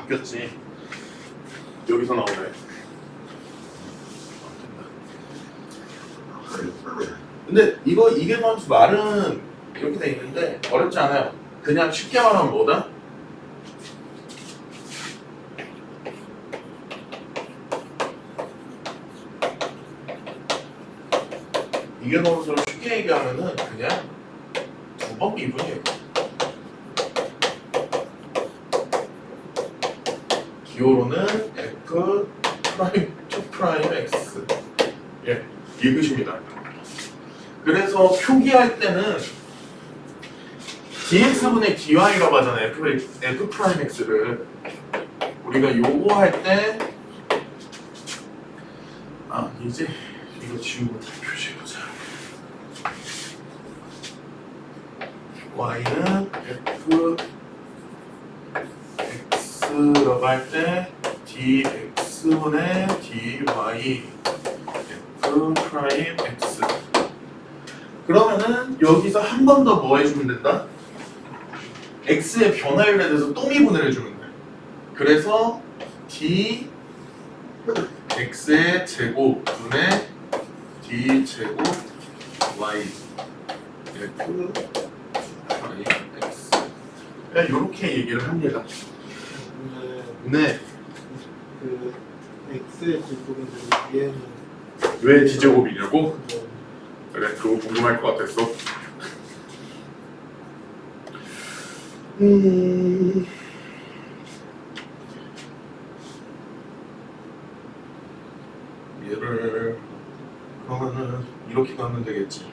바뀌었지. 여기서 나오네. 근데 이게 선수 말은 이렇게 돼 있는데 어렵지 않아요. 그냥 쉽게 말하면 뭐다? 이게 선수를 쉽게 얘기하면은 그냥 두 번 미분이에요. 기호로는 F 프라임 2 프라임 X. 예, 이것입니다. 그래서 표기할 때는 dx분의 dy라고 하잖아요. F 프라임 X를 우리가 요거 할 때 이제 이거 지우고 다시 표시해보자. y는 F X라고 할 때 dx분의 dy F 프라임 X. 그러면은 여기서 한 번 더 뭐 해주면 된다? x의 변화율에 대해서 또 미분을 해주면 돼. 그래서 d x의 제곱분의 d 제곱 y f y x. 이렇게 얘기를 합니다. 네. 그 x의 제곱인데 얘는 왜 d 제곱이냐고? 그래, 그거 궁금할 것 같았어. 얘를 그러면은 이렇게 가면 되겠지.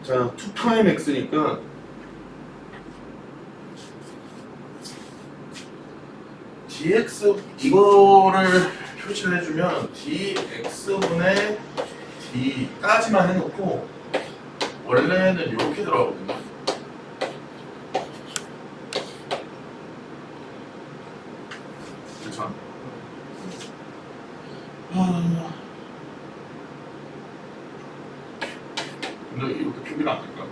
자, 2 프라임 x니까 dx 이거를 표시를 해주면 dx분의 d까지만 해놓고 원래는 이렇게 들어가거든요. 그렇죠? 근데 이렇게 표기를 안 할까?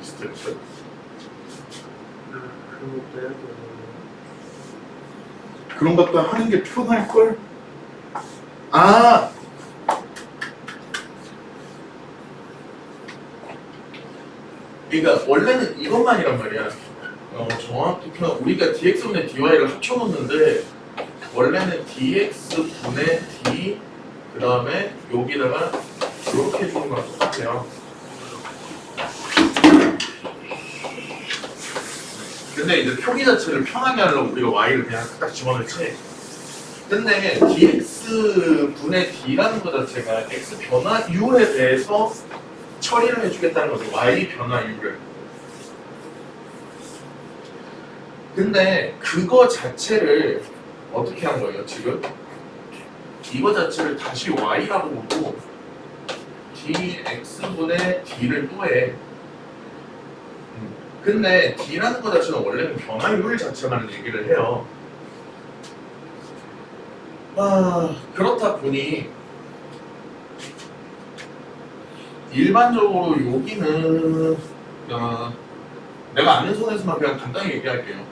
스텝. 그런 것도 하는 게 편할 걸. 그러니까 원래는 이것만이란 말이야. 정확히 우리가 dx분의 dy를 합쳐놓는데 원래는 dx분의 d 그 다음에 여기다가 이렇게 해주는 거랑 똑같아요. 근데 이제 표기 자체를 편하게 하려고 우리가 y를 그냥 딱 집어넣지. 근데 dx분의 d라는 거 자체가 x 변화율에 대해서 처리를 해주겠다는 거죠. y 변화율을. 근데 그거 자체를 어떻게 한 거예요, 지금? 이거 자체를 다시 y라고 보고 dx분의 d를 또 해. 근데 d라는 거 자체는 원래는 변화율 자체만 얘기를 해요. 그렇다 보니 일반적으로 여기는 내가 아는 선에서만 그냥 간단히 얘기할게요.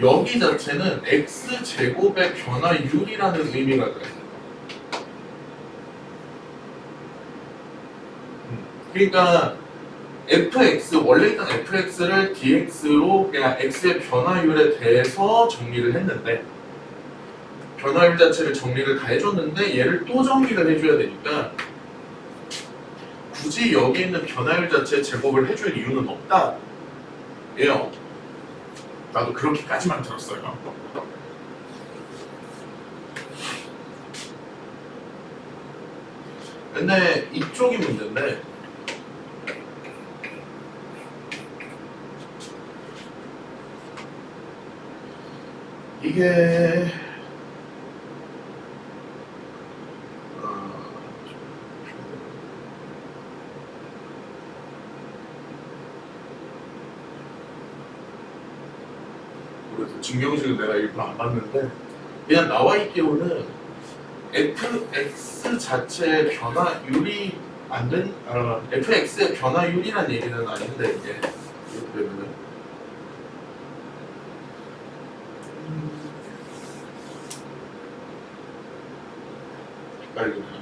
여기 자체는 x제곱의 변화율이라는 의미가 돼. 그러니까 fx, 원래 있던 fx를 dx로 그냥 x의 변화율에 대해서 정리를 했는데 변화율 자체를 정리를 다 해줬는데 얘를 또 정리를 해줘야 되니까 굳이 여기 있는 변화율 자체 제곱을 해줄 이유는 없다. 예요. 나도 그렇게까지만 들었어요. 근데 이쪽이 문제인데 이게 그래서 증명식을 내가 일부러 안 봤는데 그냥 나와 있기로는 fx 자체의 변화율이 안 된, fx의 변화율이란 얘기는 아닌데 이게 이렇게 되면은 헷갈리네.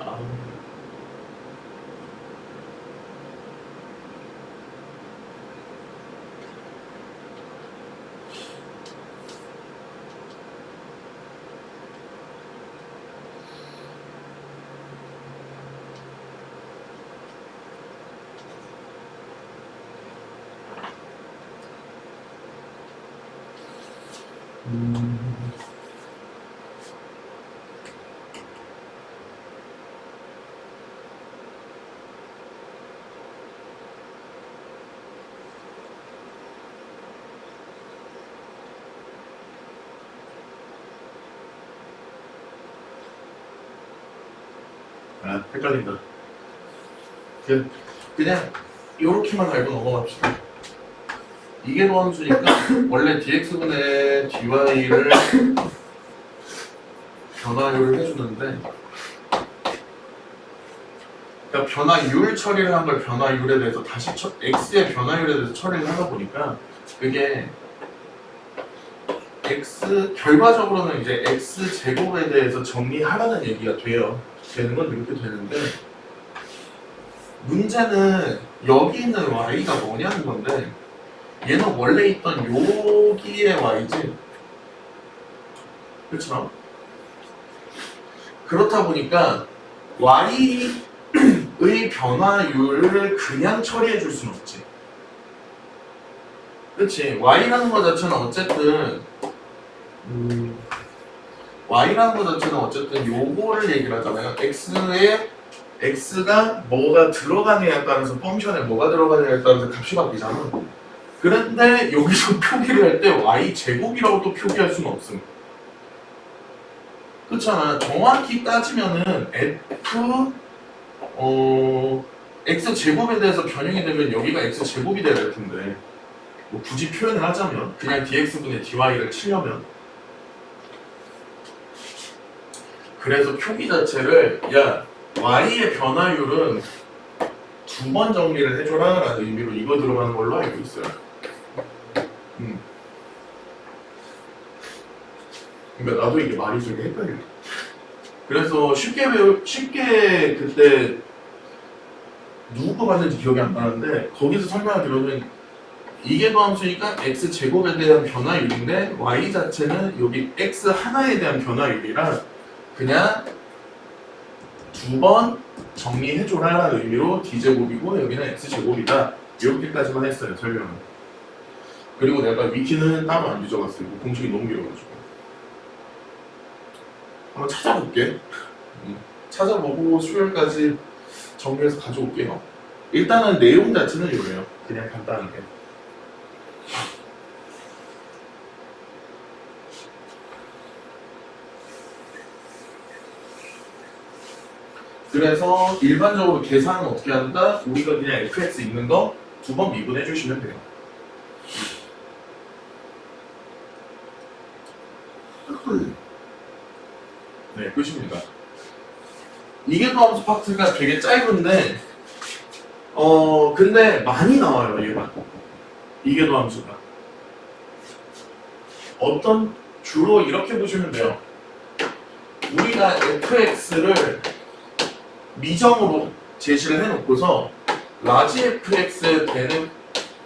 헷갈린다. 그냥 이렇게만 알고 넘어갑시다. 이게 도함수니까 원래 dx분의 dy를 변화율을 해주는데, 그러니까 변화율 처리를 한 걸 변화율에 대해서 다시 x의 변화율에 대해서 처리를 하다 보니까 그게 x 결과적으로는 이제 x 제곱에 대해서 정리하라는 얘기가 되는 건 이렇게 되는데, 문제는 여기 있는 y가 뭐냐는 건데, 얘는 원래 있던 여기의 y지, 그렇죠? 그렇다 보니까 y의 변화율을 그냥 처리해 줄 수는 없지. 그렇지? y라는 것 자체는 어쨌든 y라는 것 자체는 어쨌든 요거를 얘기를 하잖아요. x가 뭐가 들어가느냐에 따라서 펑션에 뭐가 들어가느냐에 따라서 값이 바뀌잖아. 그런데 여기서 표기를 할 때 y 제곱이라고 또 표기할 수는 없음. 그렇잖아. 정확히 따지면은 x 제곱에 대해서 변형이 되면 여기가 x 제곱이 돼야 될 텐데, 뭐 굳이 표현을 하자면 그냥 dx분의 dy를 치려면, 그래서 표기 자체를 야 y의 변화율은 2번 정리를 해줘라 라는 의미로 이거 들어가는 걸로 알고 있어요. 그러니까 나도 이게 말이 되게 헷갈려. 그래서 쉽게 그때 누구 봤는지 기억이 안 나는데, 거기서 설명을 들으면 이게 도함수니까 x 제곱에 대한 변화율인데 y 자체는 여기 x 하나에 대한 변화율이라 그냥 2번 정리해줘라 라는 의미로 d제곱이고 여기는 x제곱이다, 이렇게까지만 했어요, 설명은. 그리고 내가 위키는 따로 안 뒤져봤어요. 공식이 너무 길어가지고. 한번 찾아볼게. 찾아보고 수요일까지 정리해서 가져올게요. 일단은 내용 자체는 이래요. 그냥 간단하게. 그래서 일반적으로 계산은 어떻게 한다? 우리가 그냥 fx 있는 거 2번 미분해 주시면 돼요. 네, 끝입니다. 이게 도함수 파트가 되게 짧은데 근데 많이 나와요, 얘가. 이게 도함수가. 주로 이렇게 보시면 돼요. 우리가 fx를 미정으로 제시를 해놓고서 라지 fx에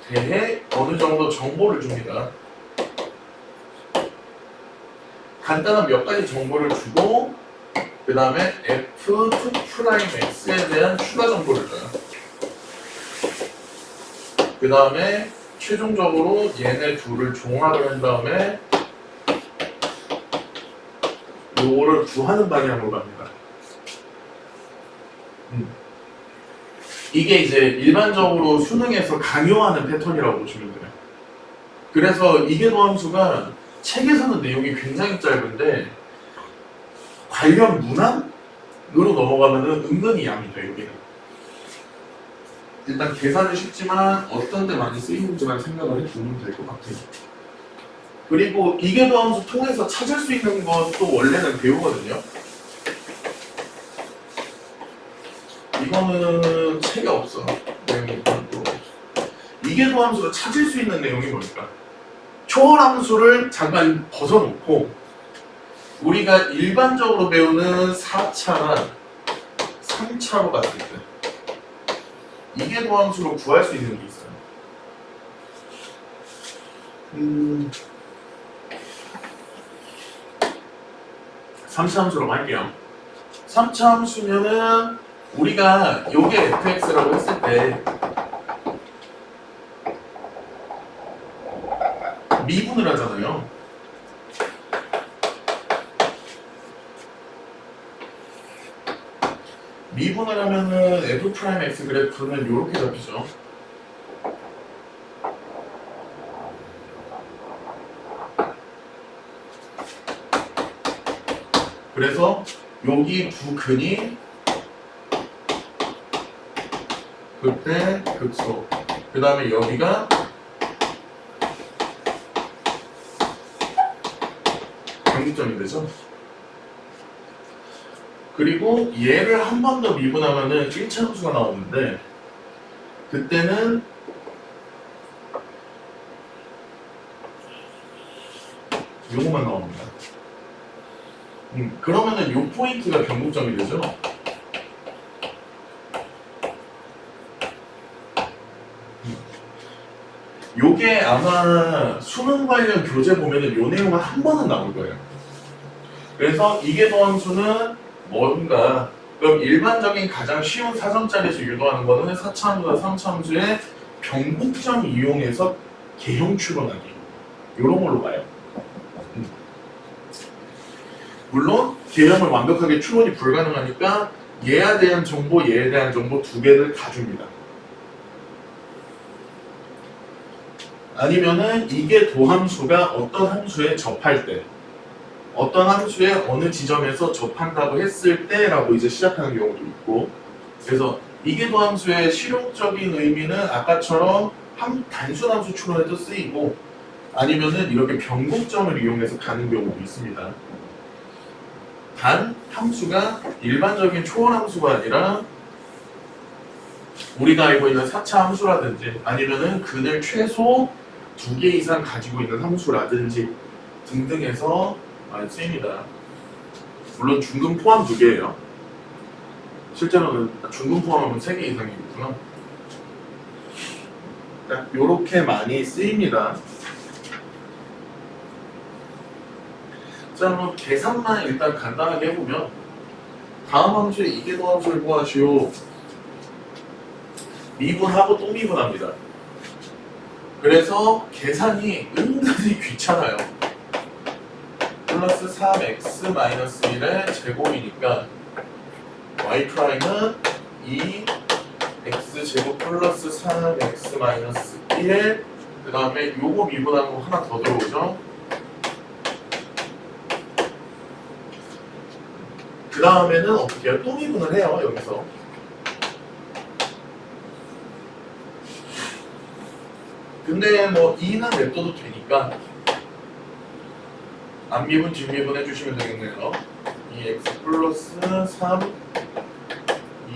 대해 어느 정도 정보를 줍니다. 간단한 몇 가지 정보를 주고 그 다음에 f2'x에 대한 추가 정보를 줘요. 그 다음에 최종적으로 얘네 둘을 종합을 한 다음에 요거를 구하는 방향으로 갑니다. 이게 이제 일반적으로 수능에서 강요하는 패턴이라고 보시면 돼요. 그래서 이게 도함수가 책에서는 내용이 굉장히 짧은데 관련 문항으로 넘어가면은 은근히 양이 돼요, 여기는. 일단 계산은 쉽지만 어떤 데 많이 쓰이는지만 생각을 해주면 될 것 같아요. 그리고 이게 도함수 통해서 찾을 수 있는 것도 원래는 배우거든요. 이건 이거는 책이 없어. 내용이 별로. 이계도 함수를 찾을 수 있는 내용이 뭘까? 초월함수를 잠깐 벗어놓고 우리가 일반적으로 배우는 4차랑 3차로 갔을 때 이계도 함수로 구할 수 있는 게 있어요. 3차 함수로 갈게요. 3차 함수면은 우리가 요게 fx라고 했을 때 미분을 하잖아요. 미분을 하면은 f'(x) 그래프는 요렇게 잡히죠. 그래서 여기 두 근이 그때 극소, 그 다음에 여기가 경직점이 되죠. 그리고 얘를 한 번 더 미분하면은 1차 함수가 나오는데 그때는 요거만 나옵니다. 그러면은 요 포인트가 변곡점이 되죠. 요게 아마 수능 관련 교재 보면은 요 내용은 한 번은 나올 거예요. 그래서 이계도 함수는 뭔가, 그럼 일반적인 가장 쉬운 4점짜리에서 유도하는 거는 4차 함수나 3차 함수의 변곡점 이용해서 개형 추론하기, 요런 걸로 봐요. 물론 개형을 완벽하게 추론이 불가능하니까 얘에 대한 정보, 얘에 대한 정보 두 개를 다 줍니다. 아니면은 이게 도함수가 어떤 함수에 접할 때, 어떤 함수에 어느 지점에서 접한다고 했을 때라고 이제 시작하는 경우도 있고, 그래서 이게 도함수의 실용적인 의미는 아까처럼 단순 함수 추론에도 쓰이고, 아니면은 이렇게 변곡점을 이용해서 가는 경우도 있습니다. 단 함수가 일반적인 초월 함수가 아니라 우리가 알고 있는 4차 함수라든지 아니면은 근을 최소 2개 이상 가지고 있는 함수라든지 등등해서 많이 쓰입니다. 물론 중근 포함 2개예요. 실제로는 중근 포함하면 3개 이상이겠구나. 이렇게 많이 쓰입니다. 자, 그럼 계산만 일단 간단하게 해보면 다음 함수에 이계도 함수를 구하시오. 미분하고 또 미분합니다. 그래서 계산이 은근히 귀찮아요. 플러스 3x 마이너스 1의 제곱이니까 y''은 2x 제곱 플러스 3x 마이너스 1, 그 다음에 요거 미분한 거 하나 더 들어오죠. 그 다음에는 어떻게 해요? 또 미분을 해요, 여기서. 근데 뭐 2는 냅둬도 되니까 앞미분, 뒷미분 해주시면 되겠네요. 2x 플러스 3,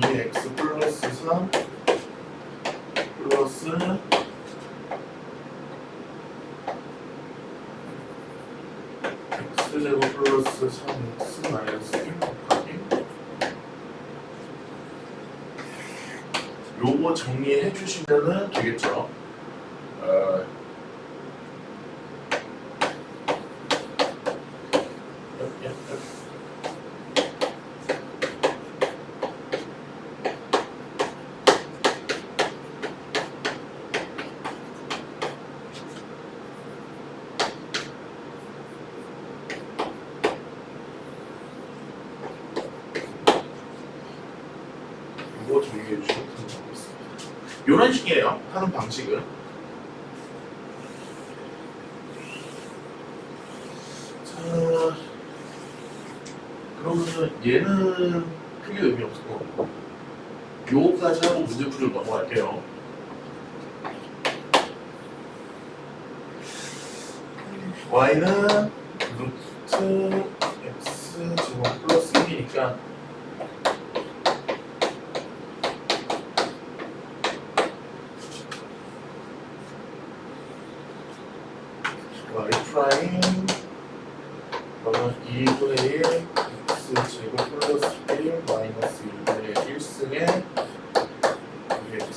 2x 플러스 3 플러스 x제곱 플러스 3x 마이너스 1 곱하기 요거 정리해 주시면은 되겠죠. 이거 정리해 주시면 감사하겠습니다. 이런 식이에요. 하는 방식은. 자, 그러면은 얘는 크게 의미 없고 요거까지 하고 문제풀이로 넘어갈게요. y는 루트 x 제곱 플러스 1이니까 y 프라임 그러면 2분의 1 x 제곱 플러스 1 마이너스 2분의 1승에 2x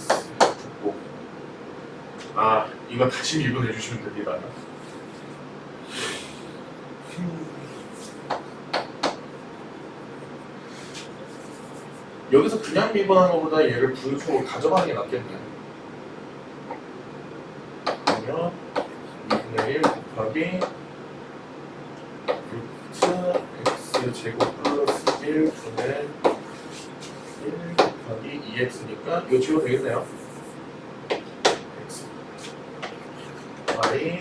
붙고 이거 다시 미분해 주시면 됩니다. 여기서 그냥 미분하는 것보다 얘를 분수로 가져가는 게 낫겠네요. 그러면 2분의 1 곱하기 루트 x 제곱 플러스 1분의 1 곱하기 2x니까 이거 지워도 되겠네요. x y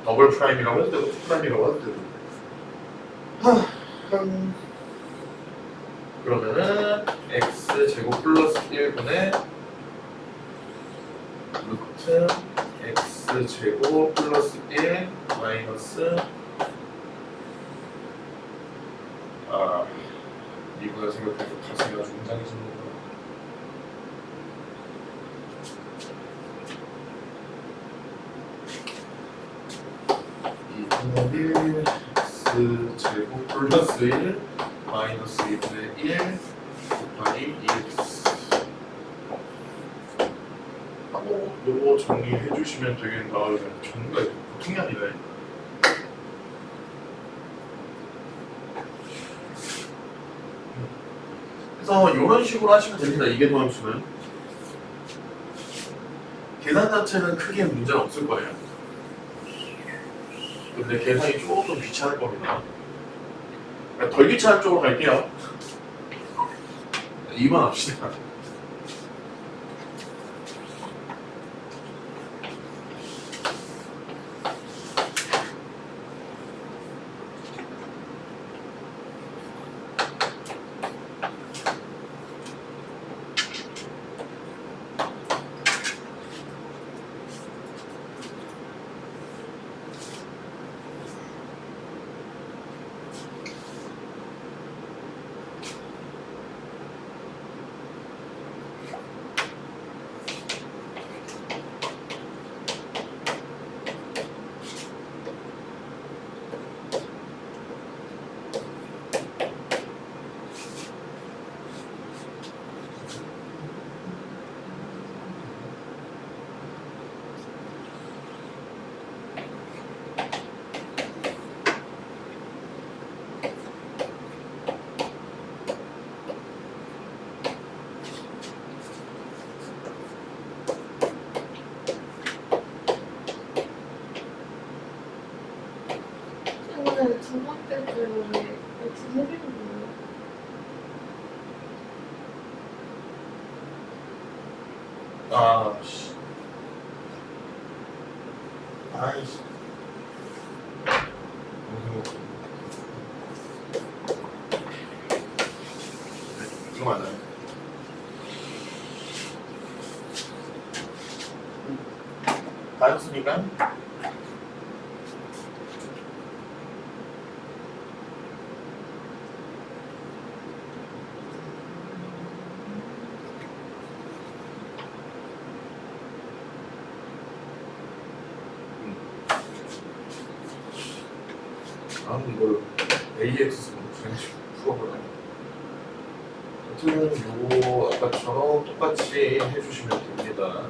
더블 프라임이라고 해도 되고 프라임이라고 해도 되고 그러면은 x 제곱 플러스 1분의 루트 x 제곱 플러스 1 마이너스 이거가 생각해서 가슴이 아주 웅장해지는구나. 이분의 1 x 제곱 플러스 1 마이너스 2분의 1 곱하기 2x 하고 요거 정리해 주시면 되겠는데 정리가 보통이 아니네. 그래서 이런 식으로 하시면 됩니다. 이게 도함수는 계산 자체는 크게 문제는 없을 거예요. 근데 계산이 조금 귀찮을 겁니다. 덜 귀찮은 쪽으로 갈게요. 2번 합시다. 근데 두 번째 줄에 X 세개는 뭐예요? 씨. 아이씨. 이거 맞아요. 맞았습니까? 이걸 AX로 그냥 풀어보려고. 아무튼 요 아까처럼 똑같이 해주시면 됩니다.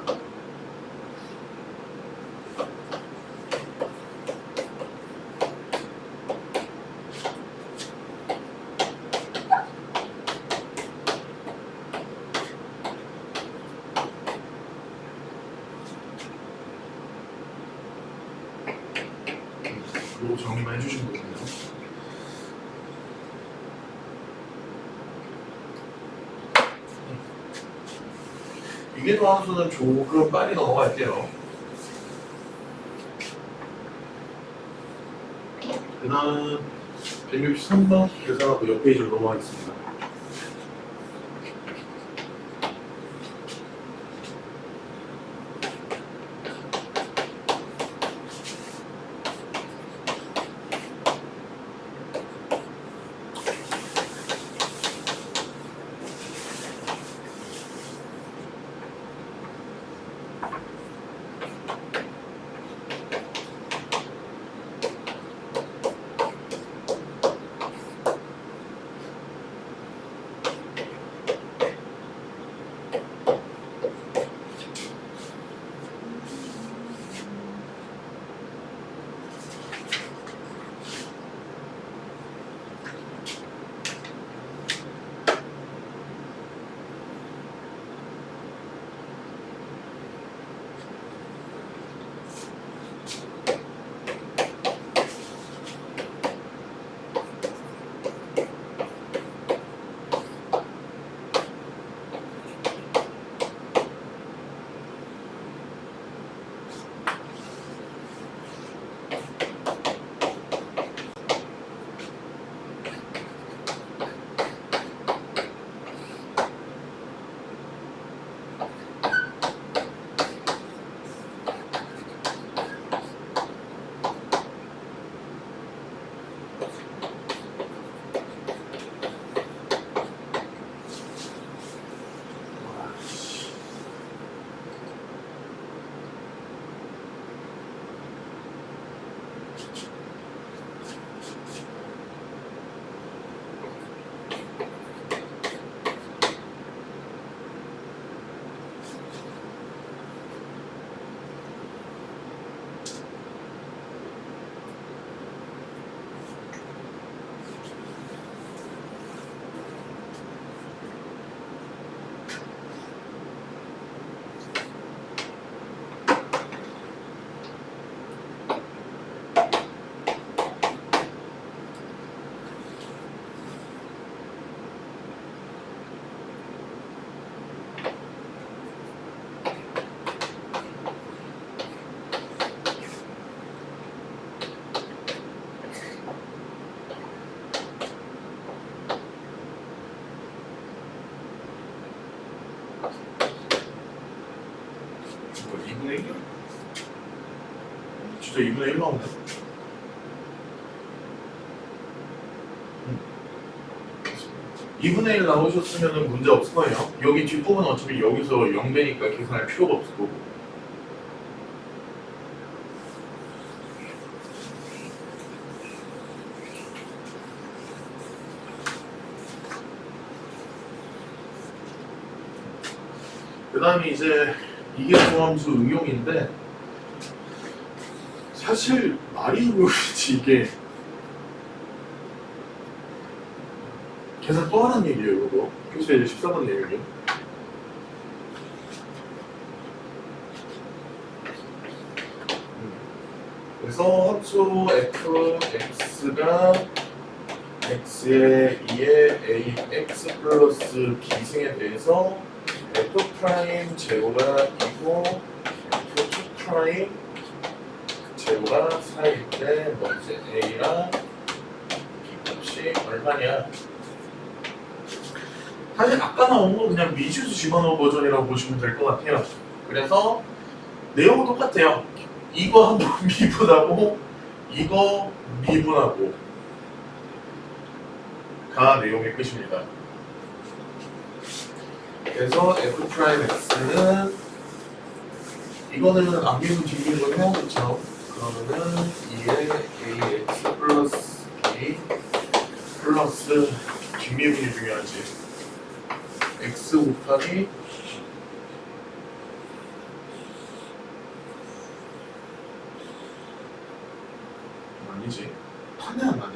요거 정리만 해주시면 되겠네요. 이게 도함수는 조금 빨리 넘어갈게요. 그 다음 163번 계산하고 옆 페이지로 넘어가겠습니다. 뭐 2분의 1이야? 진짜 2분의 1 나오네. 2분의 1 나오셨으면 문제 없을 거예요. 여기 뒷부분 어차피 여기서 0 되니까 계산할 필요가 없을 거고. 그 다음에 이제 이게 조함수 응용인데 사실 말이 응용이지 이게 계산 또 하는 얘기예요 이거 교수에 이제 14번 내용이요. 그래서 함수 fx가 x의 2의 ax 플러스 b승에 대해서 f' 제곱가 2고 f2' 제곱가 4일 때 뭐 이제 a랑 b 값이 얼마냐. 사실 아까 나온 거 그냥 미슈스 집어넣은 버전이라고 보시면 될 것 같아요. 그래서 내용은 똑같아요. 이거 한번 미분하고 이거 미분하고 가 내용의 끝입니다. 그래서 f'x는 이거는 안 미분 뒷미분 해야겠죠. 그러면은 2의 ax 플러스 b 플러스 뒷미분이 중요하지. x 곱하기 아니지. 판에 안 나네.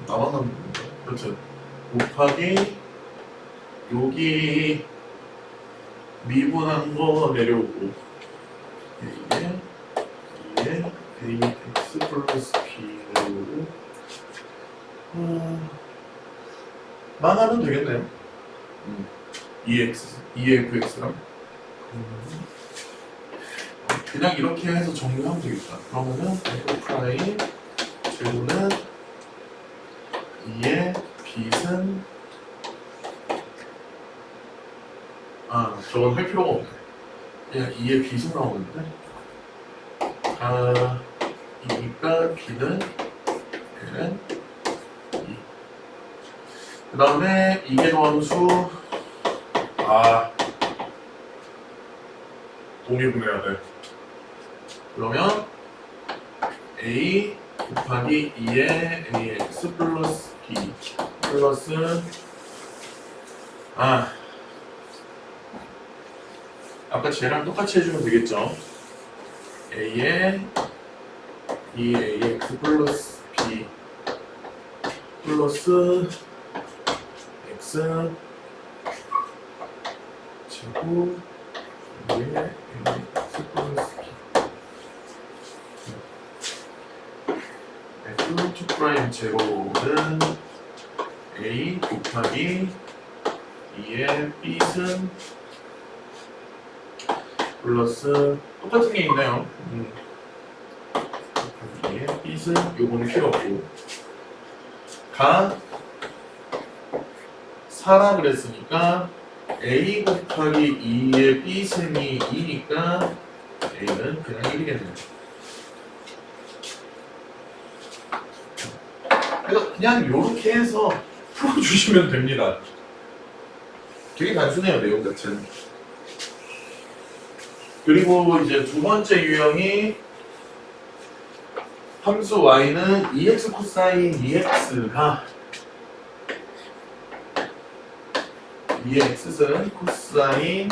나만 남는데. 여튼 곱하기 여기 미분한 거 내려오고 이게 ax 플러스 b 내려오고 망하면 되겠네요. 2fx랑 그냥 이렇게 해서 정리하면 되겠다. 그러면은 f' 제곱은 2의 b승 저건 할 필요가 없네. 그냥 2의 b승 나오는데 2니까 b는 얘는 2. 그 다음에 이게 함수 동의분해야 돼. 그러면 a 곱하기 2의 ax 플러스 b 플러스 아까 쟤랑 똑같이 해주면 되겠죠. a의 2ax 플러스 b 플러스 x 제곱 2의 ax 플러스 b f2' 제곱은 a 곱하기 2의 b승 플러스 똑같은 게 있네요. 2의 b승 요거는 필요 없고 가 4라 그랬으니까 a 곱하기 2의 b승이 2니까 a는 그냥 1이겠네요. 그래서 그냥 이렇게 해서 풀어주시면 됩니다. 되게 단순해요, 내용 자체는. 그리고 이제 두 번째 유형이 함수 y는 2x 코사인 2x가 2의 x는 코사인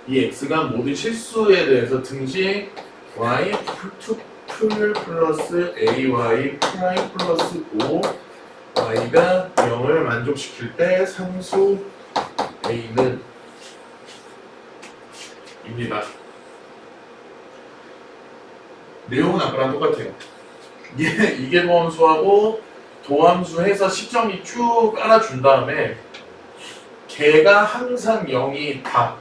2x가 모든 실수에 대해서 등식 y 풀 플러스 ay 프라임 플러스 5 y가 0을 만족시킬 때 상수 a는 입니다. 내용은 아까랑 똑같아요. 이게 도함수하고 도함수 해서 시점이 쭉 깔아준 다음에 걔가 항상 0이 다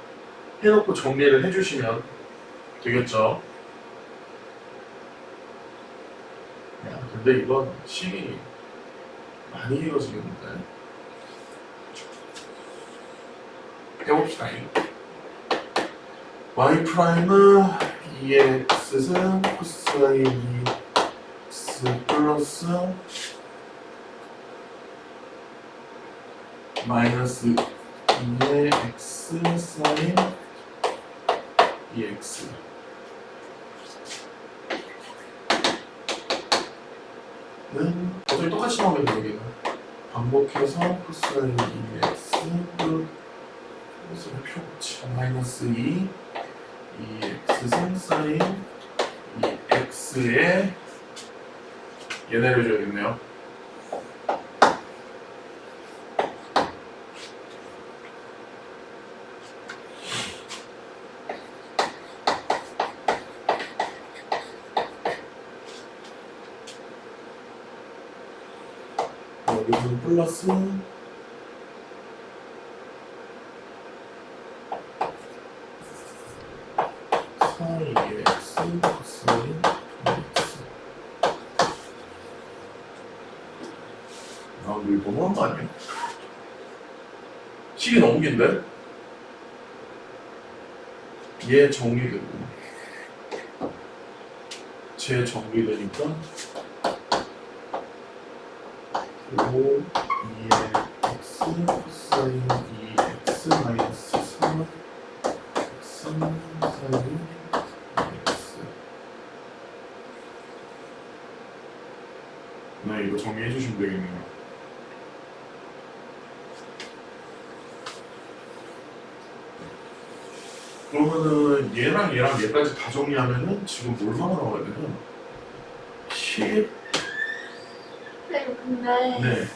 해놓고 정리를 해주시면 되겠죠. 야, 근데 이건 식이 많이 이루어지겠는데. 해봅시다. y 프라임은 2x승 코사인 2x 플러스 마이너스 2의 x 사인 2x 는 어차피 똑같이 나오면 여기는 반복해서 코사인 2x 플러스 표 마이너스 2 2x 사인 2x에 얘 내려줘야겠네요. 여기는 플러스 4x 코사인 2x. 아, 우리 너무한 거 아니야? 식이 너무 긴데? 얘 정리되고 쟤 정리되니까 5 2의 x 코사인 2x 마이너스 3 x 사인 2x. 네, 이거 정리해 주시면 되겠네요. 그러면은 얘랑 얘까지 다 정리하면은 지금 얼마나 나와야 되냐? 10. 네, 근데 네.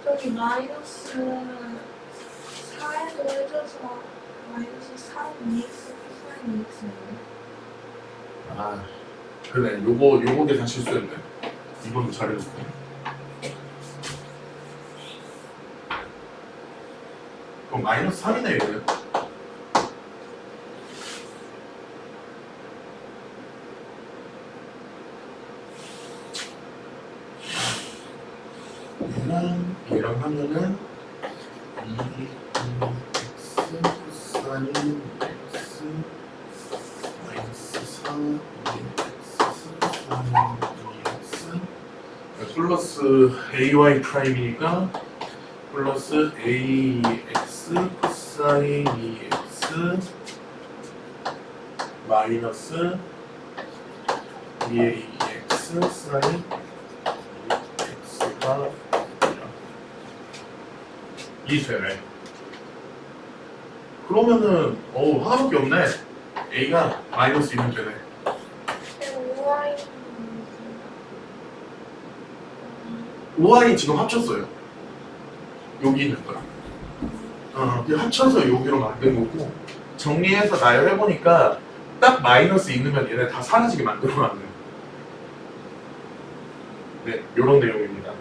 저기 마이너스 4에도 해줘서 마이너스 4 2x 코사인 2x네요. 아, 그래. 요거 계산 실수했네. 이번도 잘해줬네. 그럼 마이너스 3이네, 얘는. 얘랑 하면은 2x 코사인 x 마이너스 4 2x 사인 2x 플러스 ay 프라임이니까 플러스 ax 코사인 2x 마이너스 2ax 사인 2x가 이 되네. 그러면은 하나밖에 없네. a가 마이너스 2면 되네. 근데 5y 5y 지금 합쳤어요. 여기 있는 거야. 합쳐서 여기로 만든 거고 정리해서 나열해보니까 딱 마이너스 있으면 얘네 다 사라지게 만들어놨네. 네, 요런 내용입니다.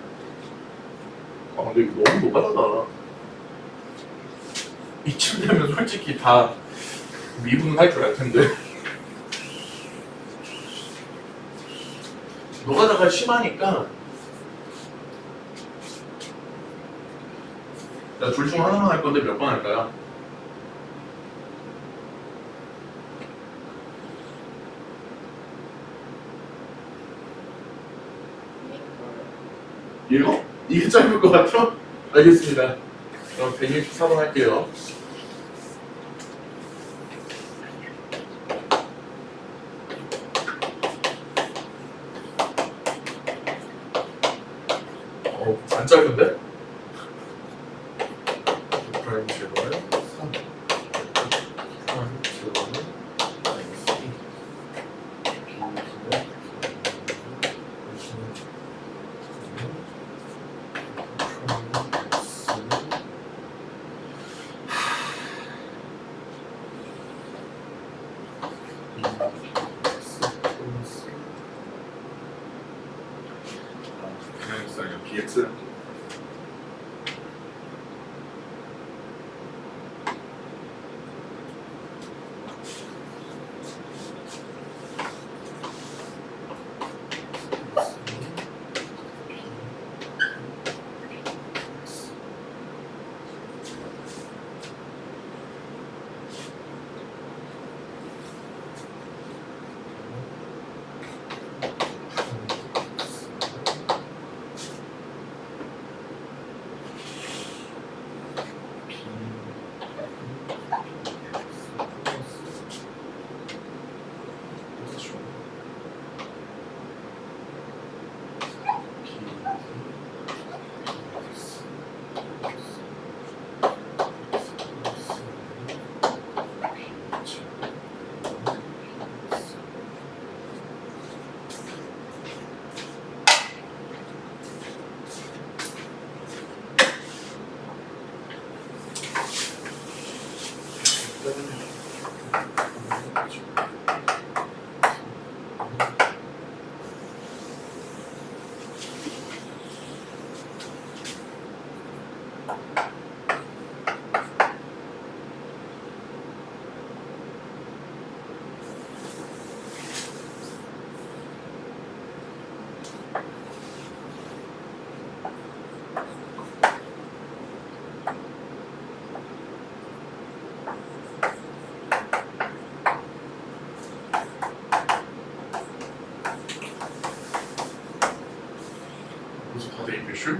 근데 이거 너무 노가다다. 이쯤 되면 솔직히 다 미분은 할 줄 알 텐데. 노가다가 심하니까 둘 중 하나만 할 건데 몇 번 할까요? 이거? 이게 짧을 것 같죠? 알겠습니다. 그럼 164번 할게요. 안 짧은데? 프라임 제로에 3 프라임 제로에 마이너스 2 그냥 있어요. BX 무슨 다들 임비슈?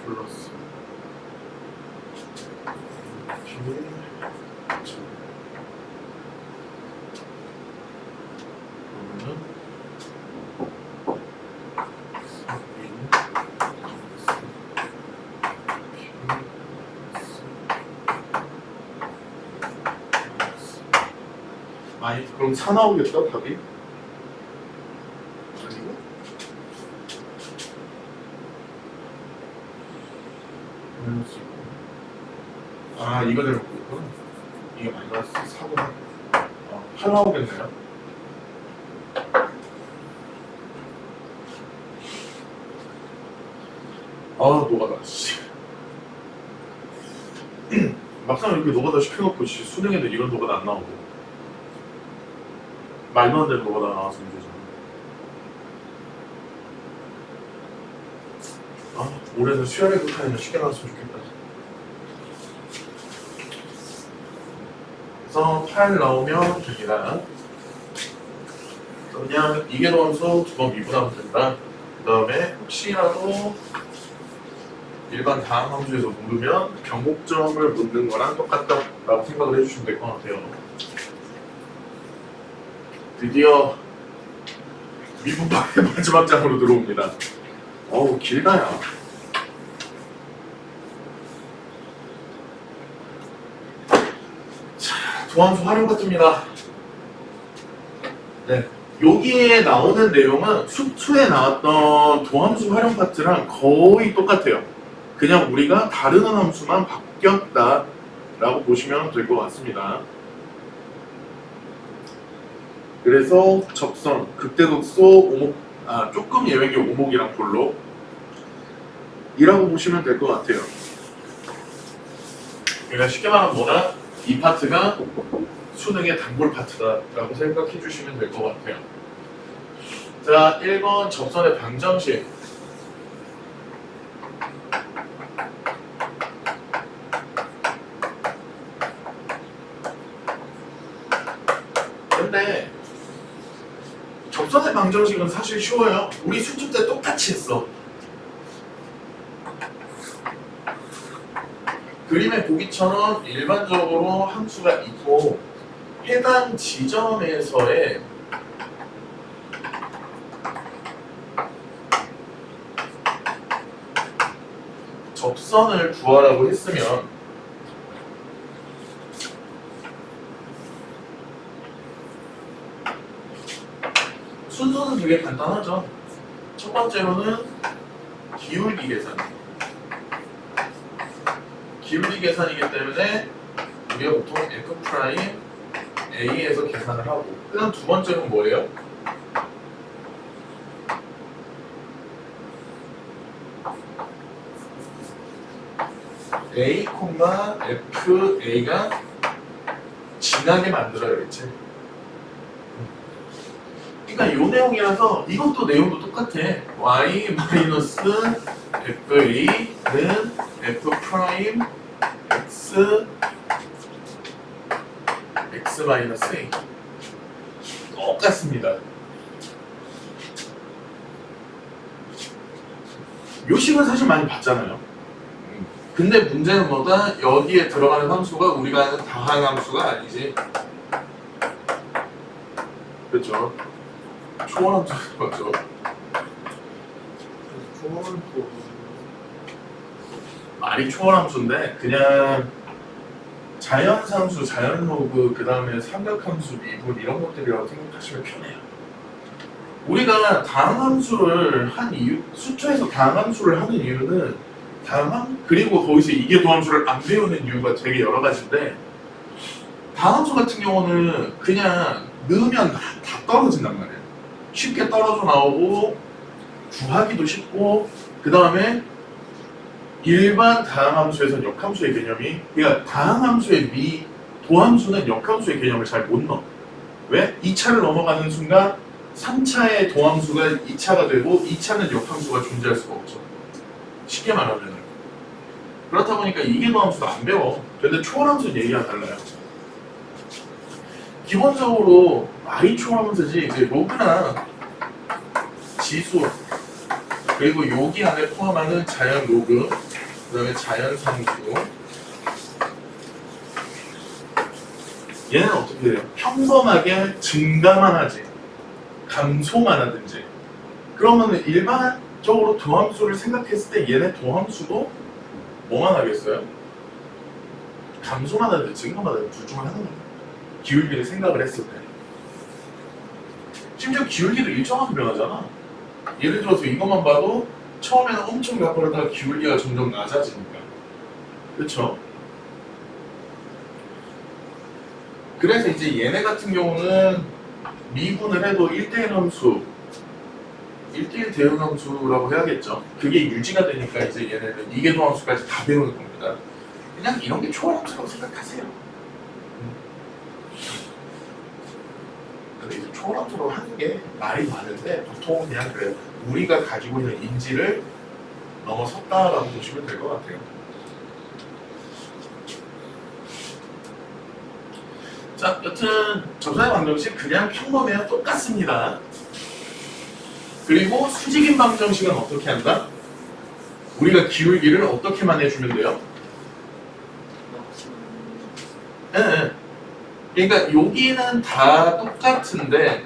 플러스 그러면은 아니 그럼 4 나오겠다 답이? 아니고? 아 이거 되는 거구나. 이게 마이너스 4구나. 8 나오겠네요. 아 노가다 씨. 막상 이렇게 노가다 시켜놓고 수능에도 이런 노가다 안 나오고 말도 안 되는 노가다 나와서 문제잖아. 아 올해는 수열의 극한이면 쉽게 나왔으면 좋겠다. 그래서 8 나오면 됩니다. 그냥 이계도함수 2번 미분하면 된다. 그 다음에 혹시라도 일반 다항함수에서 모르면 변곡점을 묻는 거랑 똑같다라고 생각을 해주시면 될 것 같아요. 드디어 미분법의 마지막 장으로 들어옵니다. 어우 길다야. 자, 도함수 활용 파트입니다. 네, 여기에 나오는 내용은 수투에 나왔던 도함수 활용 파트랑 거의 똑같아요. 그냥 우리가 다른 함수만 바뀌었다라고 보시면 될 것 같습니다. 그래서 접선, 극대극소, 오목, 조금 예외기 오목이랑 볼록 이라고 보시면 될 것 같아요. 그러니까 쉽게 말하면 뭐다? 이 파트가 수능의 단골 파트다라고 생각해 주시면 될 것 같아요. 자, 1번 접선의 방정식. 근데 접선의 방정식은 사실 쉬워요. 우리 수투 때 똑같이 했어. 그림에 보기처럼 일반적으로 함수가 있고 해당 지점에서의 접선을 구하라고 했으면 순서는 되게 간단하죠. 첫 번째로는 기울기 계산. 기울기 계산이기 때문에 우리가 보통 F' A에서 계산을 하고, 그 다음 두 번째는 뭐예요? A, F, A가 진하게 만들어야 겠지. 그러니까 이 내용이라서 이것도 내용도 똑같아. Y 마이너스 FA는 F 프라임 X 마이너스 A 똑같습니다. 요 식은 사실 많이 봤잖아요. 근데 문제는 뭐다? 여기에 들어가는 함수가 우리가 아는 다항함수가 아니지. 그렇죠? 초월함수가 맞죠? 초월도 말이 초월함수인데 그냥 자연상수, 자연로그, 그 다음에 삼각함수, 미분 이런 것들이라고 생각하시면 편해요. 우리가 다항함수를 한 이유, 수초에서 다항함수를 하는 이유는 그리고 거기서 이계도함수를 안 배우는 이유가 되게 여러 가지인데 다함수 같은 경우는 그냥 넣으면 다 떨어진단 말이에요. 쉽게 떨어져 나오고 구하기도 쉽고 그 다음에 일반 다항함수에서는 역함수의 개념이 그러니까 다항함수의 도함수는 역함수의 개념을 잘 못 넣어. 왜? 2차를 넘어가는 순간 3차의 도함수가 2차가 되고 2차는 역함수가 존재할 수가 없죠. 쉽게 말하면 그렇다 보니까 이계 도함수도 안 배워. 근데 초월함수는 얘기가 달라요. 기본적으로 i 초월함수지 이제 로그나 지수 그리고 여기 안에 포함하는 자연 로그 그 다음에 자연 상수 얘는 어떻게 돼요? 평범하게 증가만 하지 감소만 하든지 그러면 일반적으로 도함수를 생각했을 때 얘네 도함수도 뭐만 하겠어요? 감소만 하든지 증가만 하든지 둘 중 하나는 기울기를 생각을 했을 때 심지어 기울기도 일정하게 변하잖아. 예를 들어서 이것만 봐도 처음에는 엄청 가파르다가 기울기가 점점 낮아지니까 그렇죠? 그래서 이제 얘네 같은 경우는 미분을 해도 1대1 함수 1대1 대응 함수라고 해야겠죠. 그게 유지가 되니까 이제 얘네는 이계도 함수까지 다 배우는 겁니다. 그냥 이런 게 초월 함수라고 생각하세요. 근데 이제 초월 함수로 하는 게 말이 많은데 보통은 그냥 그래요. 우리가 가지고 있는 인지를 넘어섰다라고 보시면 될 것 같아요. 자, 여튼 접선의 방정식 그냥 평범해요. 똑같습니다. 그리고 수직인 방정식은 어떻게 한다? 우리가 기울기를 어떻게만 해주면 돼요? 네. 그러니까 여기는 다 똑같은데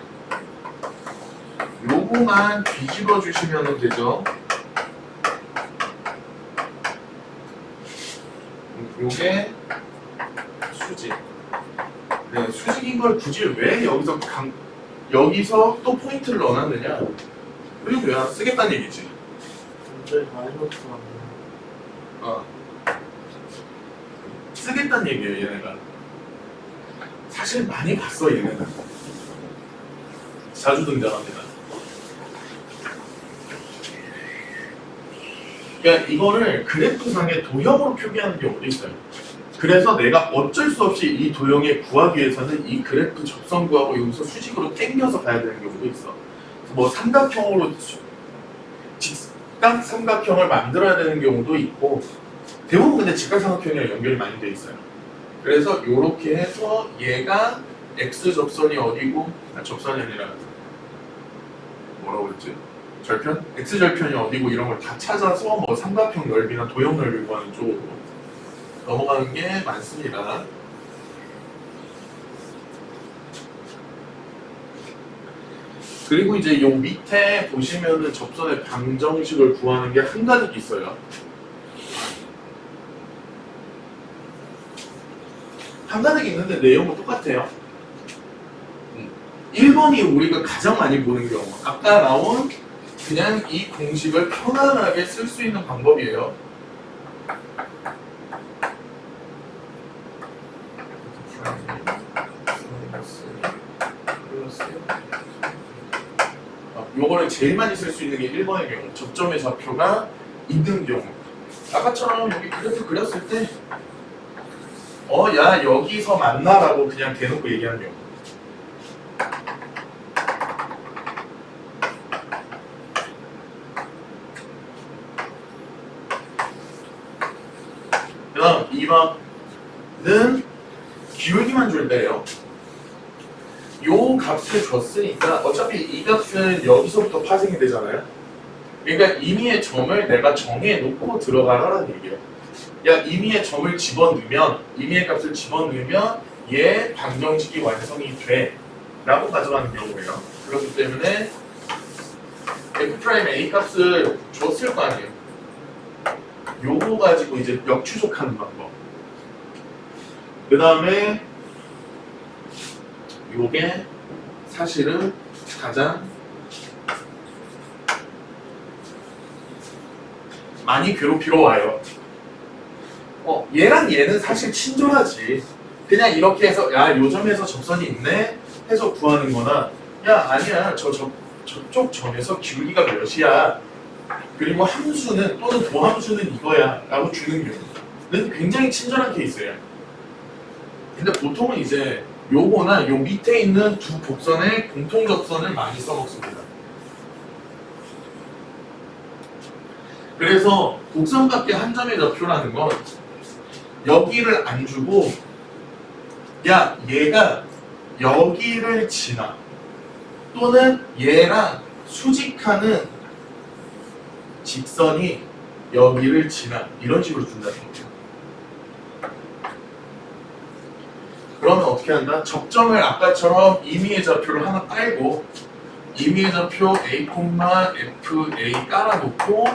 요거만 뒤집어 주시면 되죠. 요게 수직. 네, 수직인 걸 굳이 왜 여기서 또 포인트를 넣어놨느냐? 그리고 왜 쓰겠다는 얘기지. 굉장히 마이너스 하네요. 쓰겠다는 얘기예요, 얘네가. 사실 많이 봤어, 얘네는. 자주 등장합니다. 그러니까 이거를 그래프상의 도형으로 표기하는 경우도 있어요. 그래서 내가 어쩔 수 없이 이 도형에 구하기 위해서는 이 그래프 접선 구하고 여기서 수직으로 당겨서 가야 되는 경우도 있어. 뭐 삼각형으로 직각 삼각형을 만들어야 되는 경우도 있고 대부분 근데 직각 삼각형이랑 연결이 많이 돼 있어요. 그래서 이렇게 해서 얘가 x 접선이 어디고 접선이 아니라 뭐라고 그랬지? 절편? x 절편이 어디고 이런 걸 다 찾아서 뭐 삼각형 넓이나 도형 넓이 구하는 쪽으로 넘어가는 게 많습니다. 그리고 이제 요 밑에 보시면은 접선의 방정식을 구하는 게 한 가지 있어요. 한 가지 있는데 내용은 똑같아요. 1번이 우리가 가장 많이 보는 경우 아까 나온 그냥 이 공식을 편안하게 쓸 수 있는 방법이에요. 요거를 제일 많이 쓸 수 있는 게 1번의 경우 접점의 좌표가 있는 경우 아까처럼 여기 그래프 그렸을 때 야 여기서 만나라고 그냥 대놓고 얘기하는 경우 그 다음 2번은 기울기만 줄 때예요. 요 값을 줬으니까 어차피 이 값은 여기서부터 파생이 되잖아요. 그러니까 임의의 점을 내가 정해놓고 들어가라는 얘기예요. 야 임의의 점을 집어넣으면 임의의 값을 집어넣으면 얘 방정식이 완성이 돼 라고 가져가는 경우예요. 그렇기 때문에 F'A 값을 줬을 거 아니에요. 요거 가지고 이제 역추적하는 방법. 그 다음에 요게 사실은 가장 많이 괴롭히러 와요. 얘랑 얘는 사실 친절하지. 그냥 이렇게 해서 야 요점에서 접선이 있네 해서 구하는 거나 야 아니야 저쪽 점에서 기울기가 몇이야 그리고 함수는 또는 도함수는 이거야 라고 주는 경우는 굉장히 친절한 케이스예요. 근데 보통은 이제 요거나 요 밑에 있는 두 곡선의 공통접선을 많이 써먹습니다. 그래서 곡선밖에 한 점의 좌표라는 건 여기를 안 주고 야 얘가 여기를 지나 또는 얘랑 수직하는 직선이 여기를 지나 이런 식으로 준다는 거죠. 그러면 어떻게 한다? 접점을 아까처럼 임의의 좌표를 하나 깔고 임의의 좌표 A, FA 깔아놓고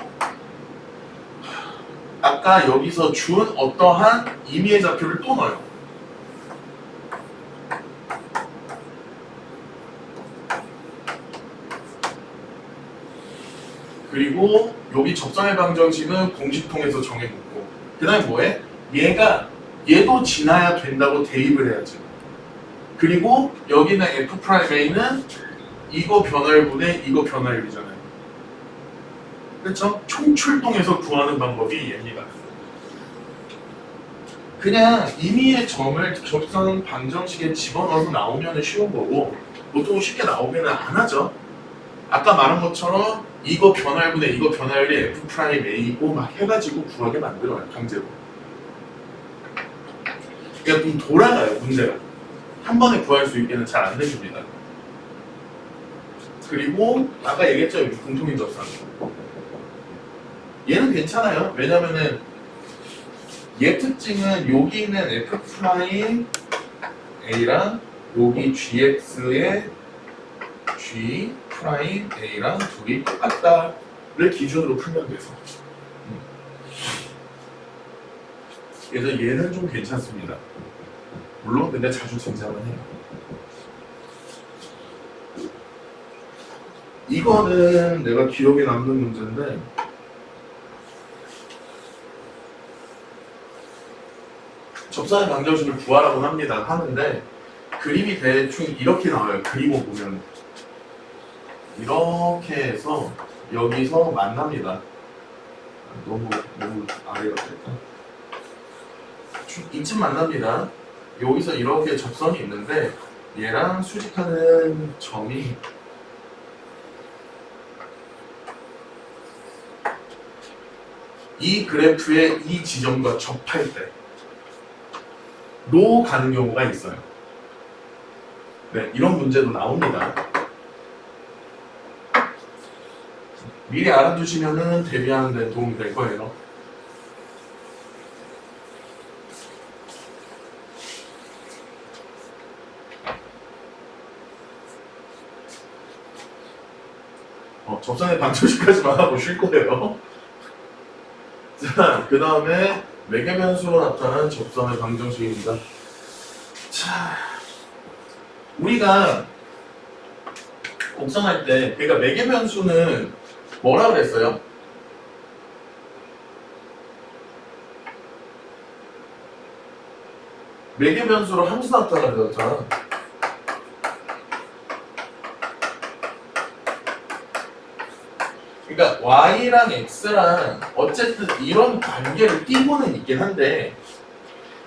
아까 여기서 준 어떠한 임의의 좌표를 또 넣어요. 그리고 여기 접선의 방정식은 공식통에서 정해놓고 그 다음에 뭐해? 얘도 지나야 된다고 대입을 해야지. 그리고 여기는 F'A는 이거 변화율분의 이거 변화율이잖아요. 그렇죠? 총출동해서 구하는 방법이 얘입니다. 그냥 임의의 점을 접선 방정식에 집어넣어서 나오면 쉬운 거고 보통 쉽게 나오면 안 하죠. 아까 말한 것처럼 이거 변화율분의 이거 변화율이 F'A이고 막 해가지고 구하게 만들어요. 강제로. 그러니까 좀 돌아가요. 문제가. 한 번에 구할 수 있게는 잘 안 내줍니다. 그리고 아까 얘기했죠. 여기 공통인 접선. 얘는 괜찮아요. 왜냐면은 얘 특징은 여기 있는 F'A랑 여기 GX의 G'A랑 둘이 똑같다를 기준으로 풀면 돼서 그래서 얘는 좀 괜찮습니다. 물론 근데 자주 등장은 해요. 이거는 내가 기억에 남는 문제인데 접선의 방정식을 구하라고 하는데 그림이 대충 이렇게 나와요. 그리고 보면 이렇게 해서 여기서 만납니다. 너무 아래가 됐다. 이쯤 만납니다. 여기서 이렇게 접선이 있는데 얘랑 수직하는 점이 이 그래프의 이 지점과 접할 때로 가는 경우가 있어요. 네, 이런 문제도 나옵니다. 미리 알아두시면은 대비하는 데 도움이 될 거예요. 접선의 방정식까지만 하고 쉴 거예요. 자, 그 다음에 매개 변수로 나타난 접선의 방정식입니다. 자, 우리가 곡선할 때, 그러니까 매개 변수는 뭐라 그랬어요? 매개 변수로 함수 나타나잖아. 그러니까 y랑 x랑 어쨌든 이런 관계를 띄고는 있긴 한데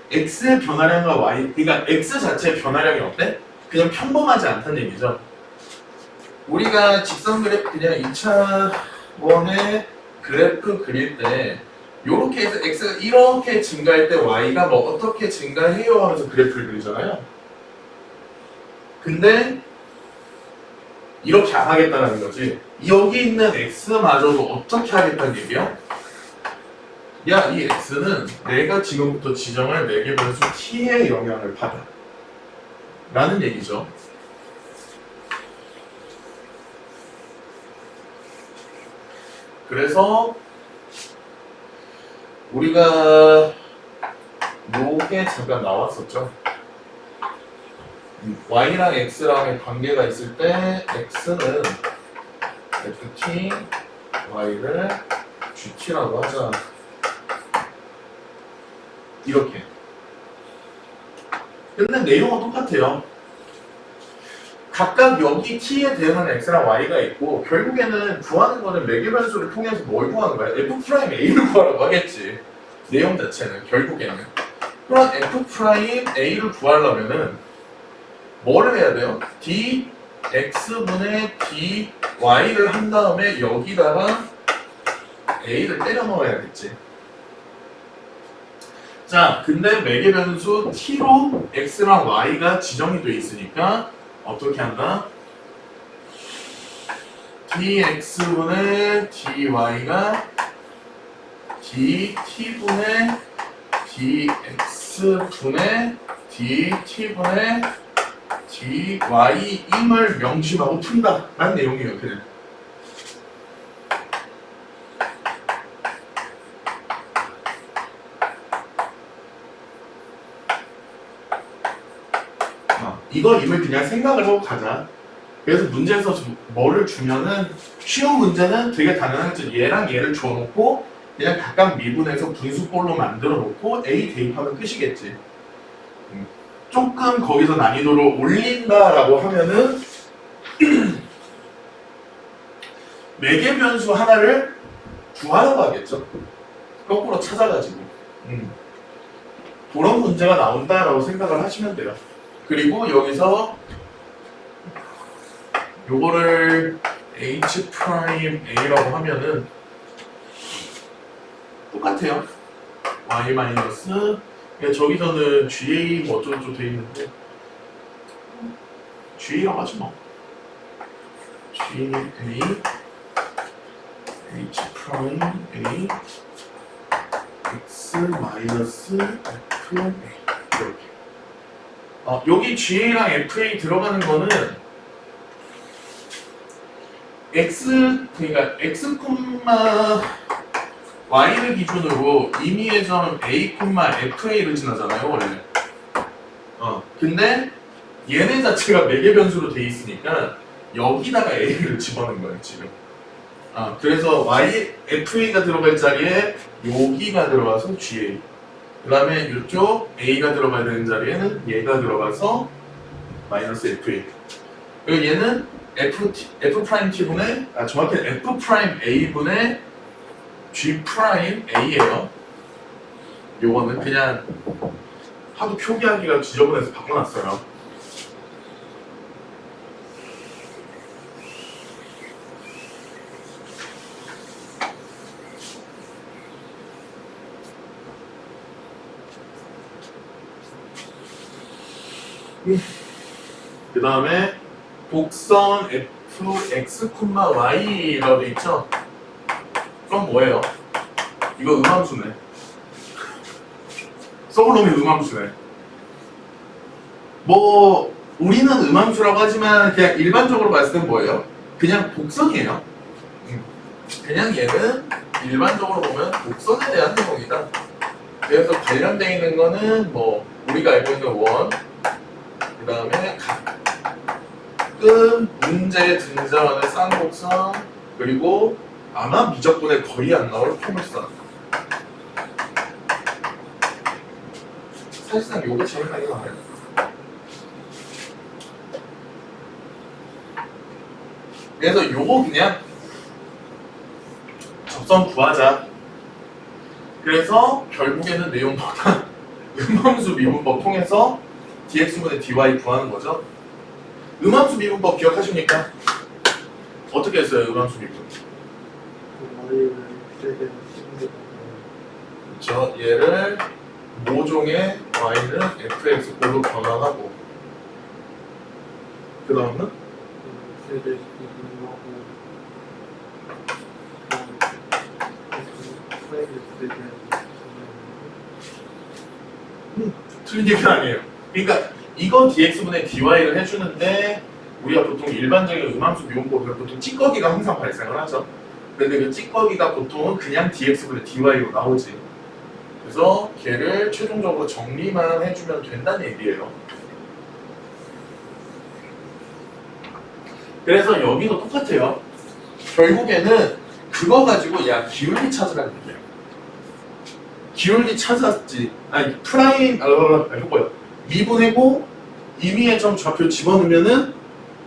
x의 변화량과 y, 그러니까 x 자체의 변화량이 어때? 그냥 평범하지 않다는 얘기죠. 우리가 직선 그래프 그냥 2차원의 그래프 그릴 때 요렇게 해서 x가 이렇게 증가할 때 y가 뭐 어떻게 증가해요 하면서 그래프를 그리잖아요. 근데 이렇게 안 하겠다는 거지. 여기 있는 x마저도 어떻게 하겠다는 얘기야? 야, 이 x는 내가 지금부터 지정할 매개 변수 t의 영향을 받아 라는 얘기죠. 그래서 우리가 요게 잠깐 나왔었죠. y랑 x랑의 관계가 있을 때 x는 ft, y를 gt라고 하자. 이렇게. 근데 내용은 똑같아요. 각각 여기 t에 대응하는 x랑 y가 있고 결국에는 구하는 거는 매개 변수를 통해서 뭘 구하는 거야? f'a를 구하라고 하겠지. 내용 자체는 결국에는. 그럼 f'a를 구하려면은 뭐를 해야 돼요? dx분의 dy를 한 다음에 여기다가 a를 때려 넣어야겠지. 자, 근데 매개 변수 t로 x랑 y가 지정이 돼 있으니까 어떻게 한다? dx분의 dy가 dt분의 dx분의 dt분의 dy임을 명심하고 푼다 라는 내용이에요. 그냥. 이거 임을 그냥 생각을 하고 가자. 그래서 문제에서 뭐를 주면은 쉬운 문제는 되게 당연하겠죠. 얘랑 얘를 줘놓고 그냥 각각 미분해서 분수꼴로 만들어 놓고 A 대입하면 끝이겠지. 조금 거기서 난이도를 올린다라고 하면은 매개 변수 하나를 구하라고 하겠죠. 거꾸로 찾아가지고 그런 문제가 나온다라고 생각을 하시면 돼요. 그리고 여기서 요거를 H'A라고 하면은 똑같아요. Y 마이너스 저기서는 GA 뭐 어쩌고저쩌고 돼 있는데 GA라고 하지 뭐. GA H'A X 마이너스 F'A 이렇게. 여기 GA랑 FA 들어가는 거는 그러니까 X, Y를 기준으로 임의의 점 A, FA를 지나잖아요, 원래. 근데 얘네 자체가 매개 변수로 돼 있으니까 여기다가 A를 집어넣은 거예요, 지금. 그래서 FA가 들어갈 자리에 여기가 들어가서 GA. 그 다음에 이쪽 A가 들어가야 되는 자리에는 얘가 들어가서 마이너스 FA. 그리고 얘는 F'T분의 정확히는 F'A분의 G'A예요. 요거는 그냥 하도 표기하기가 지저분해서 바꿔놨어요. 그 다음에 곡선 fx, y라고 돼 있죠? 그럼 뭐예요? 이거 음함수네. 서울놈이 음함수네. 뭐 우리는 음함수라고 하지만 그냥 일반적으로 봤을 땐 뭐예요? 그냥 곡선이에요. 그냥 얘는 일반적으로 보면 곡선에 대한 내용이다. 그래서 관련되어 있는 거는 뭐 우리가 알고 있는 원, 그 다음에 가끔 문제에 등장하는 쌍곡선, 그리고 아마 미적분에 거의 안 나올 포물선. 사실상 요게 제일 많이 나와요. 그래서 요거 그냥 접선 구하자. 그래서 결국에는 내용보다 음함수 미분법 통해서 dx분의 dy 구하는 거죠. 음함수 미분법 기억하십니까? 어떻게 했어요, 음함수 미분? 그렇죠. 얘를 모종의 y는 fx꼴로 변화하고 그 다음은 틀린 얘기는 아니에요. 그러니까 이거 dx분의 dy를 해주는데 우리가 보통 일반적인 음함수 미분법에서 보통 찌꺼기가 항상 발생을 하죠. 근데 그 찌꺼기가 보통은 그냥 dx분의 dy로 나오지. 그래서 걔를 최종적으로 정리만 해주면 된다는 얘기예요. 그래서 여기도 똑같아요. 결국에는 그거 가지고 야 기울기 찾으라는 얘기예요. 기울기 찾았지. 아니 프라임 이거요. 미분해고 임의의 점 좌표 집어넣으면은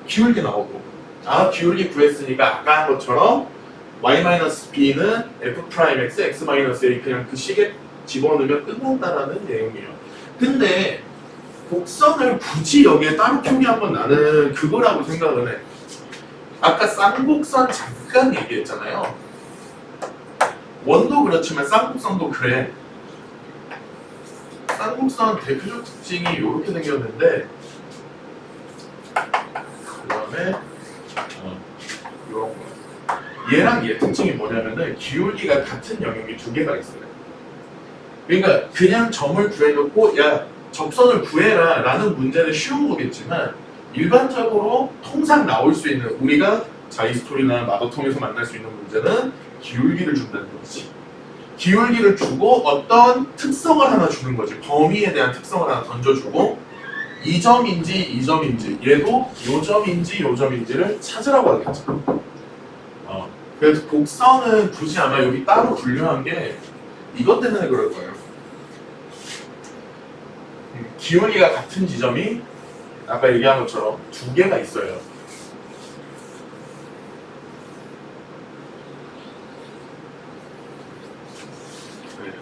기울기 나오고 기울기 구했으니까 아까 한 것처럼 y-b는 f'(x) x-a 그냥 그 식에 집어넣으면 끝난다라는 내용이에요. 근데 곡선을 굳이 여기에 따로 표기하면 나는 그거라고 생각을 해. 아까 쌍곡선 잠깐 얘기했잖아요. 원도 그렇지만 쌍곡선도 그래. 쌍곡선 대표적 특징이 이렇게 생겼는데 그 다음에 이런 거. 얘랑 얘 특징이 뭐냐면은 기울기가 같은 영역이 두 개가 있어요. 그러니까 그냥 점을 구해놓고 야 접선을 구해라 라는 문제는 쉬운 거겠지만 일반적으로 통상 나올 수 있는 우리가 자이스토리나 마더통에서 만날 수 있는 문제는 기울기를 준다는 거지. 기울기를 주고 어떤 특성을 하나 주는 거지. 범위에 대한 특성을 하나 던져주고 이 점인지 이 점인지 얘도 요 점인지 요 점인지를 찾으라고 하겠지. 그래서 곡선은 굳이 아마 여기 따로 분류한 게 이것 때문에 그럴 거예요. 기울기가 같은 지점이 아까 얘기한 것처럼 두 개가 있어요. 네.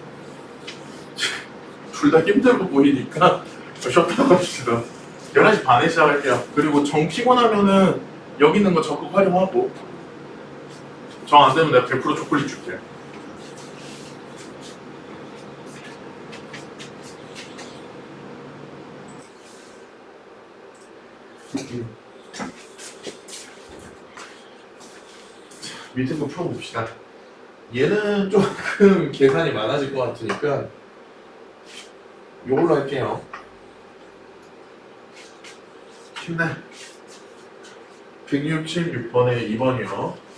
둘 다 힘들고 보이니까 쉬었다 갑시다. 11시 반에 시작할게요. 그리고 정 피곤하면은 여기 있는 거 적극 활용하고 정 안 되면 내가 100% 초콜릿 줄게. 밑에 거 풀어봅시다. 얘는 조금 계산이 많아질 것 같으니까 이걸로 할게요. 힘내. 166번에 2번이요.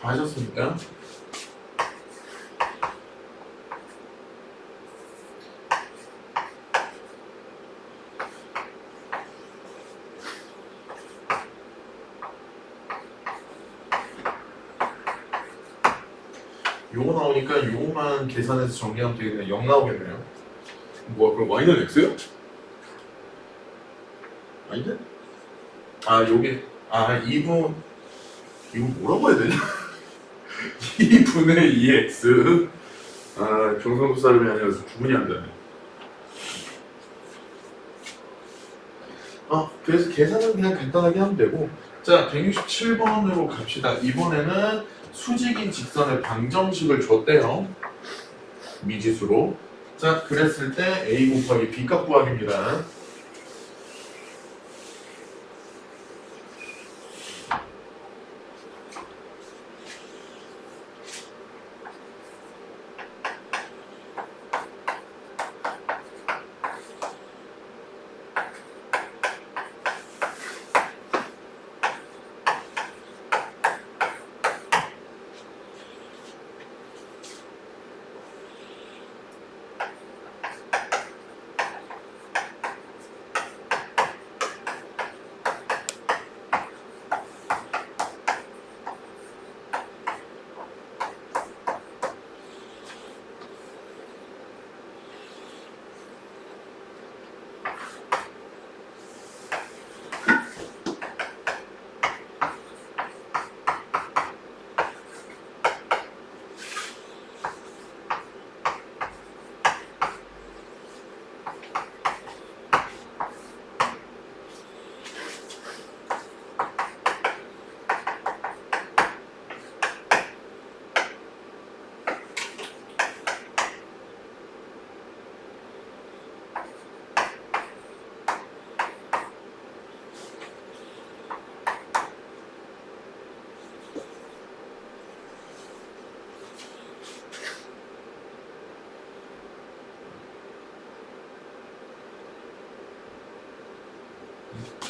다 하셨습니까? 요거 나오니까 요거만 계산해서 정리하면 되겠네. 0 나오겠네요. 뭐야 그럼 y는 x요? 아닌데? 요게 2분 이거 뭐라고 해야 되냐? 2분의 2x 경상도 사람이 아니라서 구분이 안 되네. 그래서 계산은 그냥 간단하게 하면 되고 자 167번으로 갑시다. 이번에는 수직인 직선의 방정식을 줬대요. 미지수로. 자 그랬을 때 a 곱하기 b 값 구하기입니다.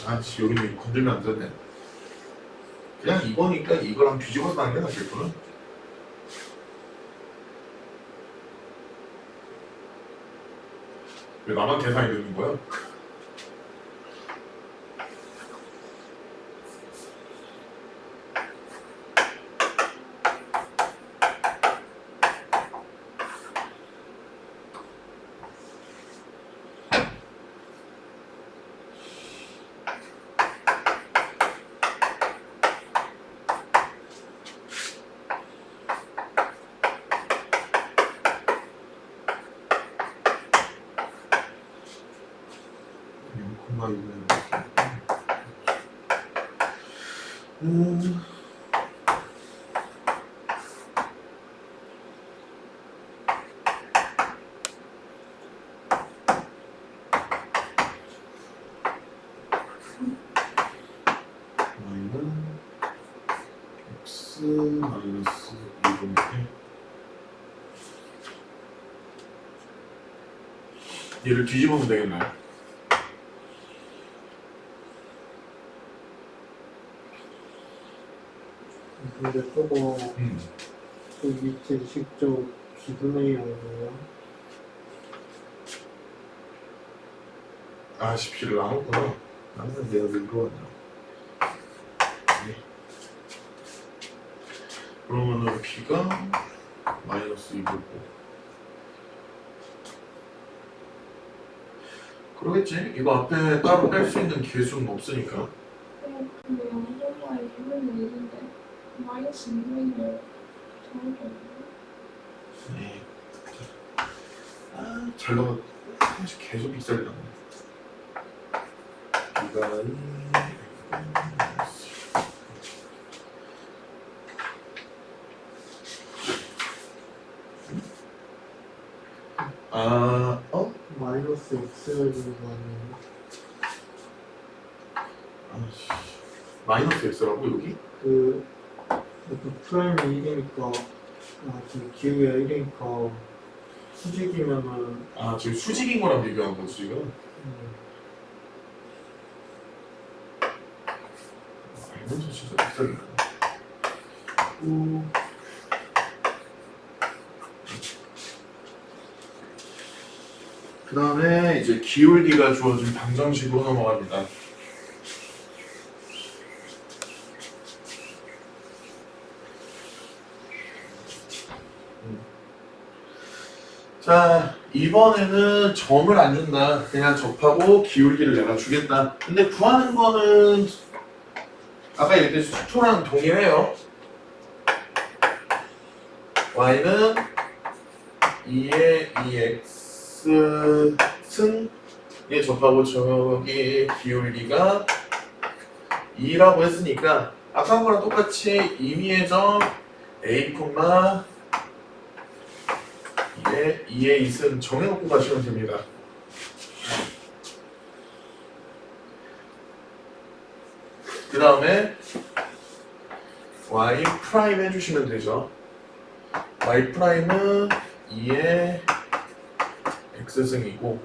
아씨 여기는 건들면 안 되네. 그냥 이거니까 이거랑 뒤집어서 하는 게 낫겠구나. 왜 나만 계산이 되는 거야? x 마이너스 2분의 얘를 뒤집으면 되겠나요? 근데 저거 그 밑에 직접 기분의 영이에요. 아씨 B를 나눴구나. 나는 내가 왜 이거 왔냐. 네. 그러면은 B가 마이너스 2고 그러겠지? 이거 앞에 따로 뺄 수 있는 개수는 없으니까. 근데 양분과 2분의 1인데 마이너스 2분의 1 잘못했네. 네. 아, 잘 나가. 사실 계속 빅살이 나네. B가 2 마이너스 x가 되는 거 아니에요? 아씨. 마이너스 x라고 여기? 그 F 프라임이 1이니까 지금 기울기가 1이니까 수직이면은 아 지금 수직인 거랑 비교하는 거지 지금? 마이너스 진짜 빅살이 나네. 그 다음에 이제 기울기가 주어진 방정식으로 넘어갑니다. 자, 이번에는 점을 안 준다. 그냥 접하고 기울기를 내가 주겠다. 근데 구하는 거는 아까 얘기했듯이 속초랑 동일해요. y는 2의 2x승에 접하고 저기 기울기가 2라고 했으니까 아까 거랑 똑같이 임의의 점 a, 2의 2승 정해놓고 가시면 됩니다. 그 다음에 y 프라임 해주시면 되죠. y 프라임은 2의 x승이고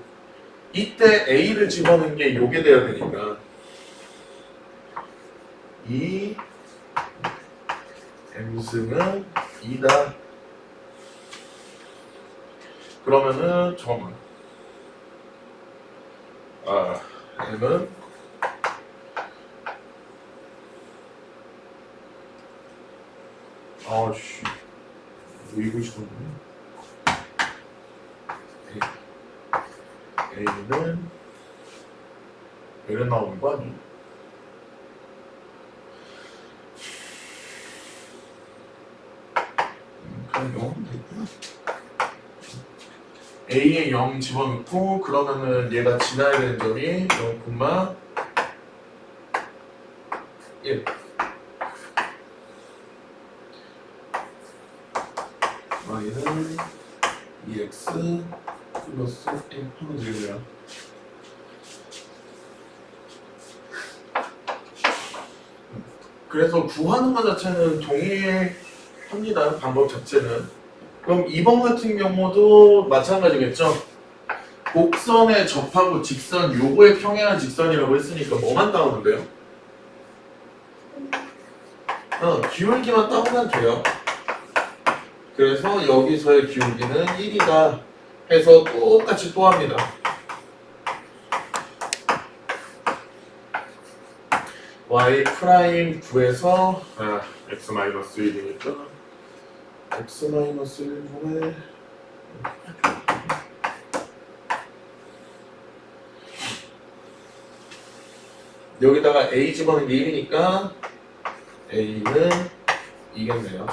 이때 a를 집어넣은 게 요게 돼야 되니까 2 m승은 2다. 그러면은 잠깐만. m은 아씨 왜 이거 싶었네. A는 L은 나오는 거 아니야? 그냥 0하면 되겠구나. A에 0 집어넣고 그러면은 얘가 지나야 되는 점이 0,1 y는 2x 플러스 1 하면 되겠네요. 그래서 구하는 것 자체는 동일합니다. 방법 자체는. 그럼 2번 같은 경우도 마찬가지겠죠? 곡선에 접하고 직선 요거에 평행한 직선이라고 했으니까 뭐만 따오는데요? 기울기만 따오면 돼요. 그래서 여기서의 기울기는 1이다 해서 똑같이 또 합니다. y 프라임 9에서 x 마이너스 1이니까 x 마이너스 1분의 여기다가 a 집어넣는 게 1이니까 a는 이겠네요.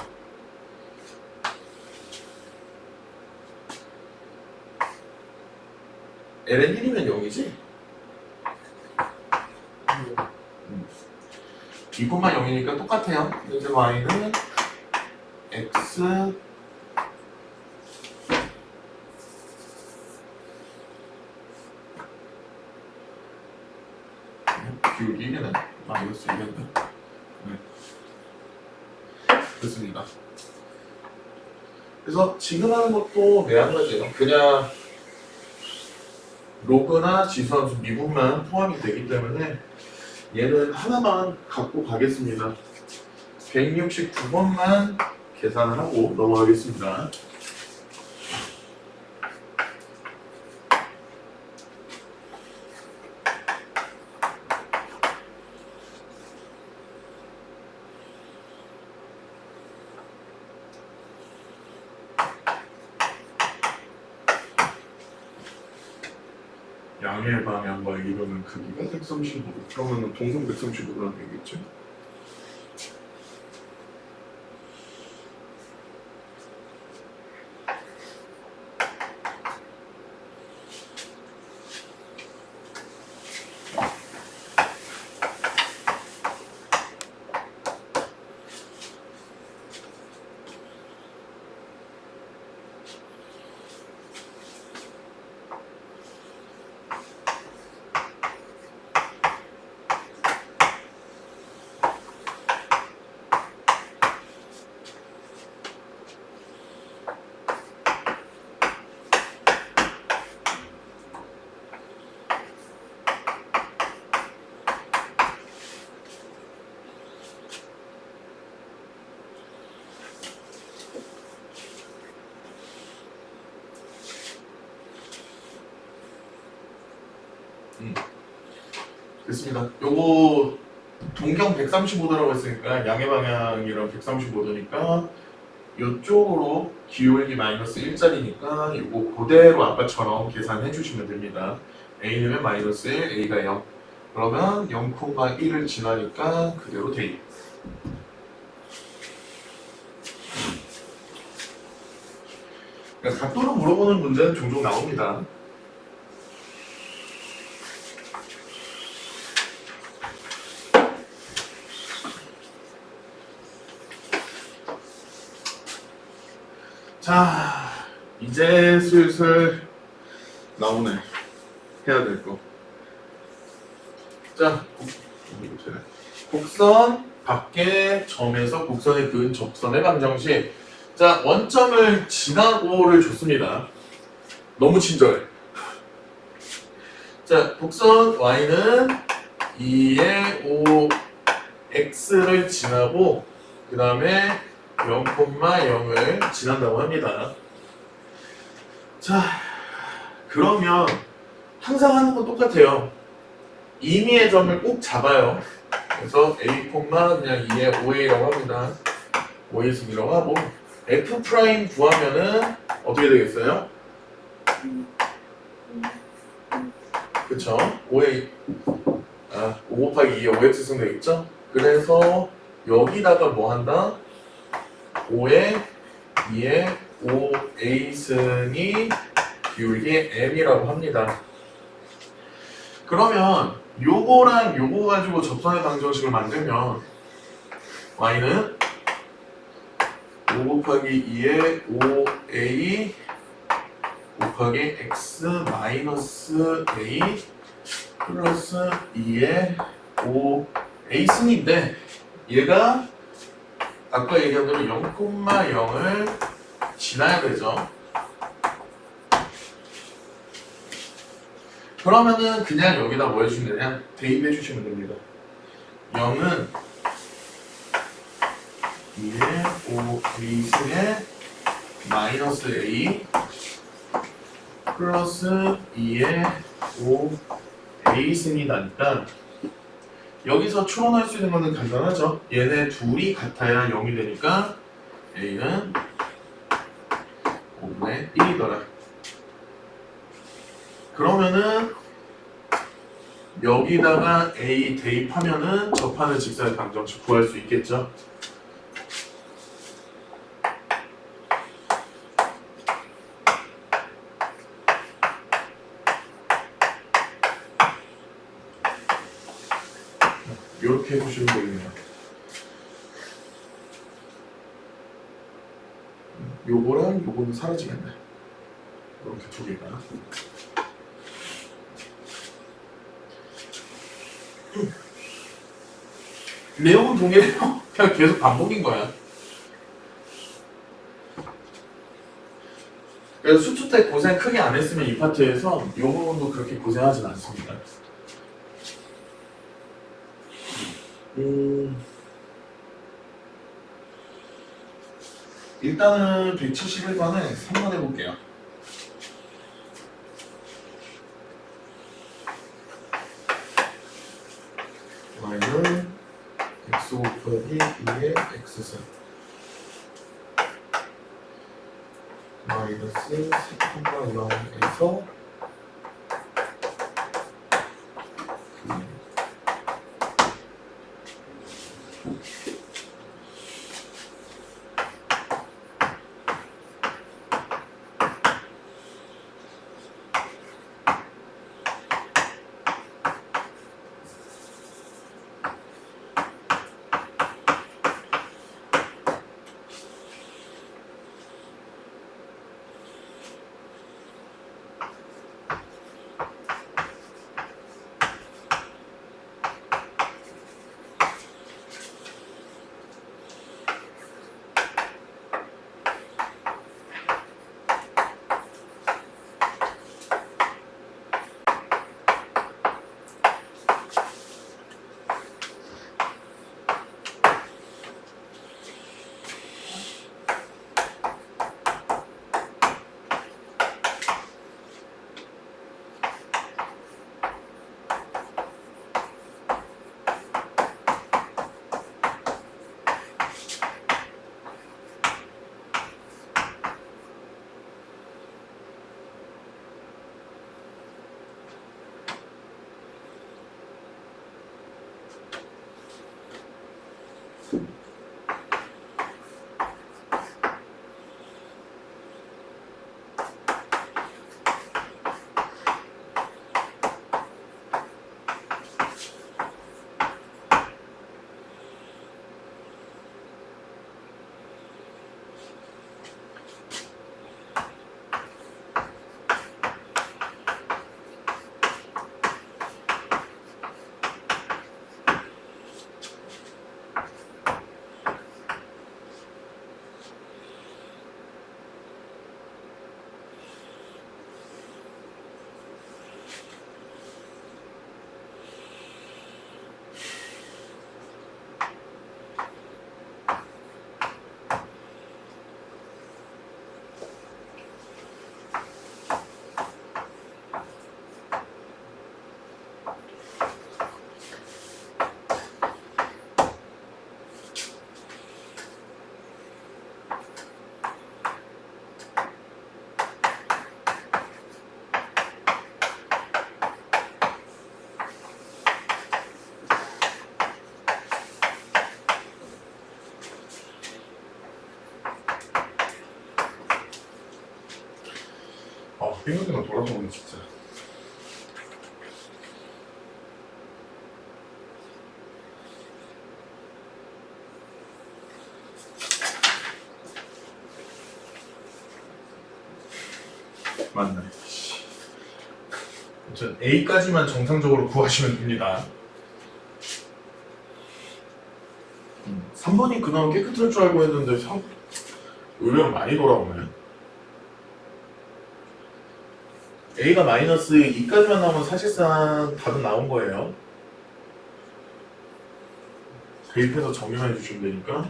l은 1이면 0이지? 2만 0이니까 똑같아요. 이제 y는 x 기울기 1이네. 마이너스 1이었네. 됐습니다. 그래서 지금 하는 것도 매한가지예요. 그냥 로그나 지수함수 미분만 포함이 되기 때문에 얘는 하나만 갖고 가겠습니다. 169번만 계산을 하고 넘어가겠습니다. 양의 방향과 이루는 크기가 135. 그러면 동성 135라는 얘기겠죠? 됐습니다. 요거 동경 135도라고 했으니까 양의 방향이랑 135도니까 요쪽으로 기울기 마이너스 1짜리니까 요거 그대로 아까처럼 계산해 주시면 됩니다. a는 마이너스 1, a가 0. 그러면 0,1을 지나니까 그대로 대입. 그러니까 각도를 물어보는 문제는 종종 나옵니다. 자, 이제 슬슬 나오네. 해야 될 거. 자, 곡선 밖에 점에서 곡선의 그은 접선의 방정식. 자, 원점을 지나고를 줬습니다. 너무 친절해. 자, 곡선 y는 2의 5 x를 지나고 그 다음에 0,0을 지난다고 합니다. 자, 그러면 항상 하는 건 똑같아요. 임의의 점을 꼭 잡아요. 그래서 a, 그냥 2의 5a라고 합니다. 5의 승이라고 하고 f 프라임 구하면은 어떻게 되겠어요? 그쵸? 5의 5 곱하기 2의 5x 승 되겠죠? 그래서 여기다가 뭐 한다? 5의 2의 5a승이 기울기 m이라고 합니다. 그러면 요거랑 요거 가지고 접선의 방정식을 만들면 y는 5 곱하기 2의 5a 곱하기 x 마이너스 a 플러스 2의 5a승인데 얘가 아까 얘기한 대로 0,0을 지나야 되죠. 그러면은 그냥 여기다 뭐 해주시면 되냐? 대입해 주시면 됩니다. 0은 2의 5 a승에 마이너스 a 플러스 2의 5 a승이 나니까 여기서 추론할 수 있는 거는 간단하죠. 얘네 둘이 같아야 0이 되니까 a는 5분의 1이더라. 그러면은 여기다가 a 대입하면은 접하는 직사의 방정식 구할 수 있겠죠. 이렇게 해주시면 되겠네요. 요거랑 요거는 사라지겠네. 이렇게 두 개가. 내용은 동일해요. 그냥 계속 반복인 거야. 그래서 수투 때 고생 크게 안 했으면 이 파트에서 이 부분도 그렇게 고생하진 않습니다. 일단은 171번에 3번 해볼게요. y는 x 곱하기 2의 x4 마이너스 3과 0에서 빙글빙글 돌아서 오네 진짜. 맞네. 전 A까지만 정상적으로 구하시면 됩니다. 3번이 그나마 깨끗할 줄 알고 했는데 의외로 많이 돌아오네. A가 마이너스 2까지만 나오면 사실상 답은 나온 거예요. 대입해서 정리만 해주시면 되니까.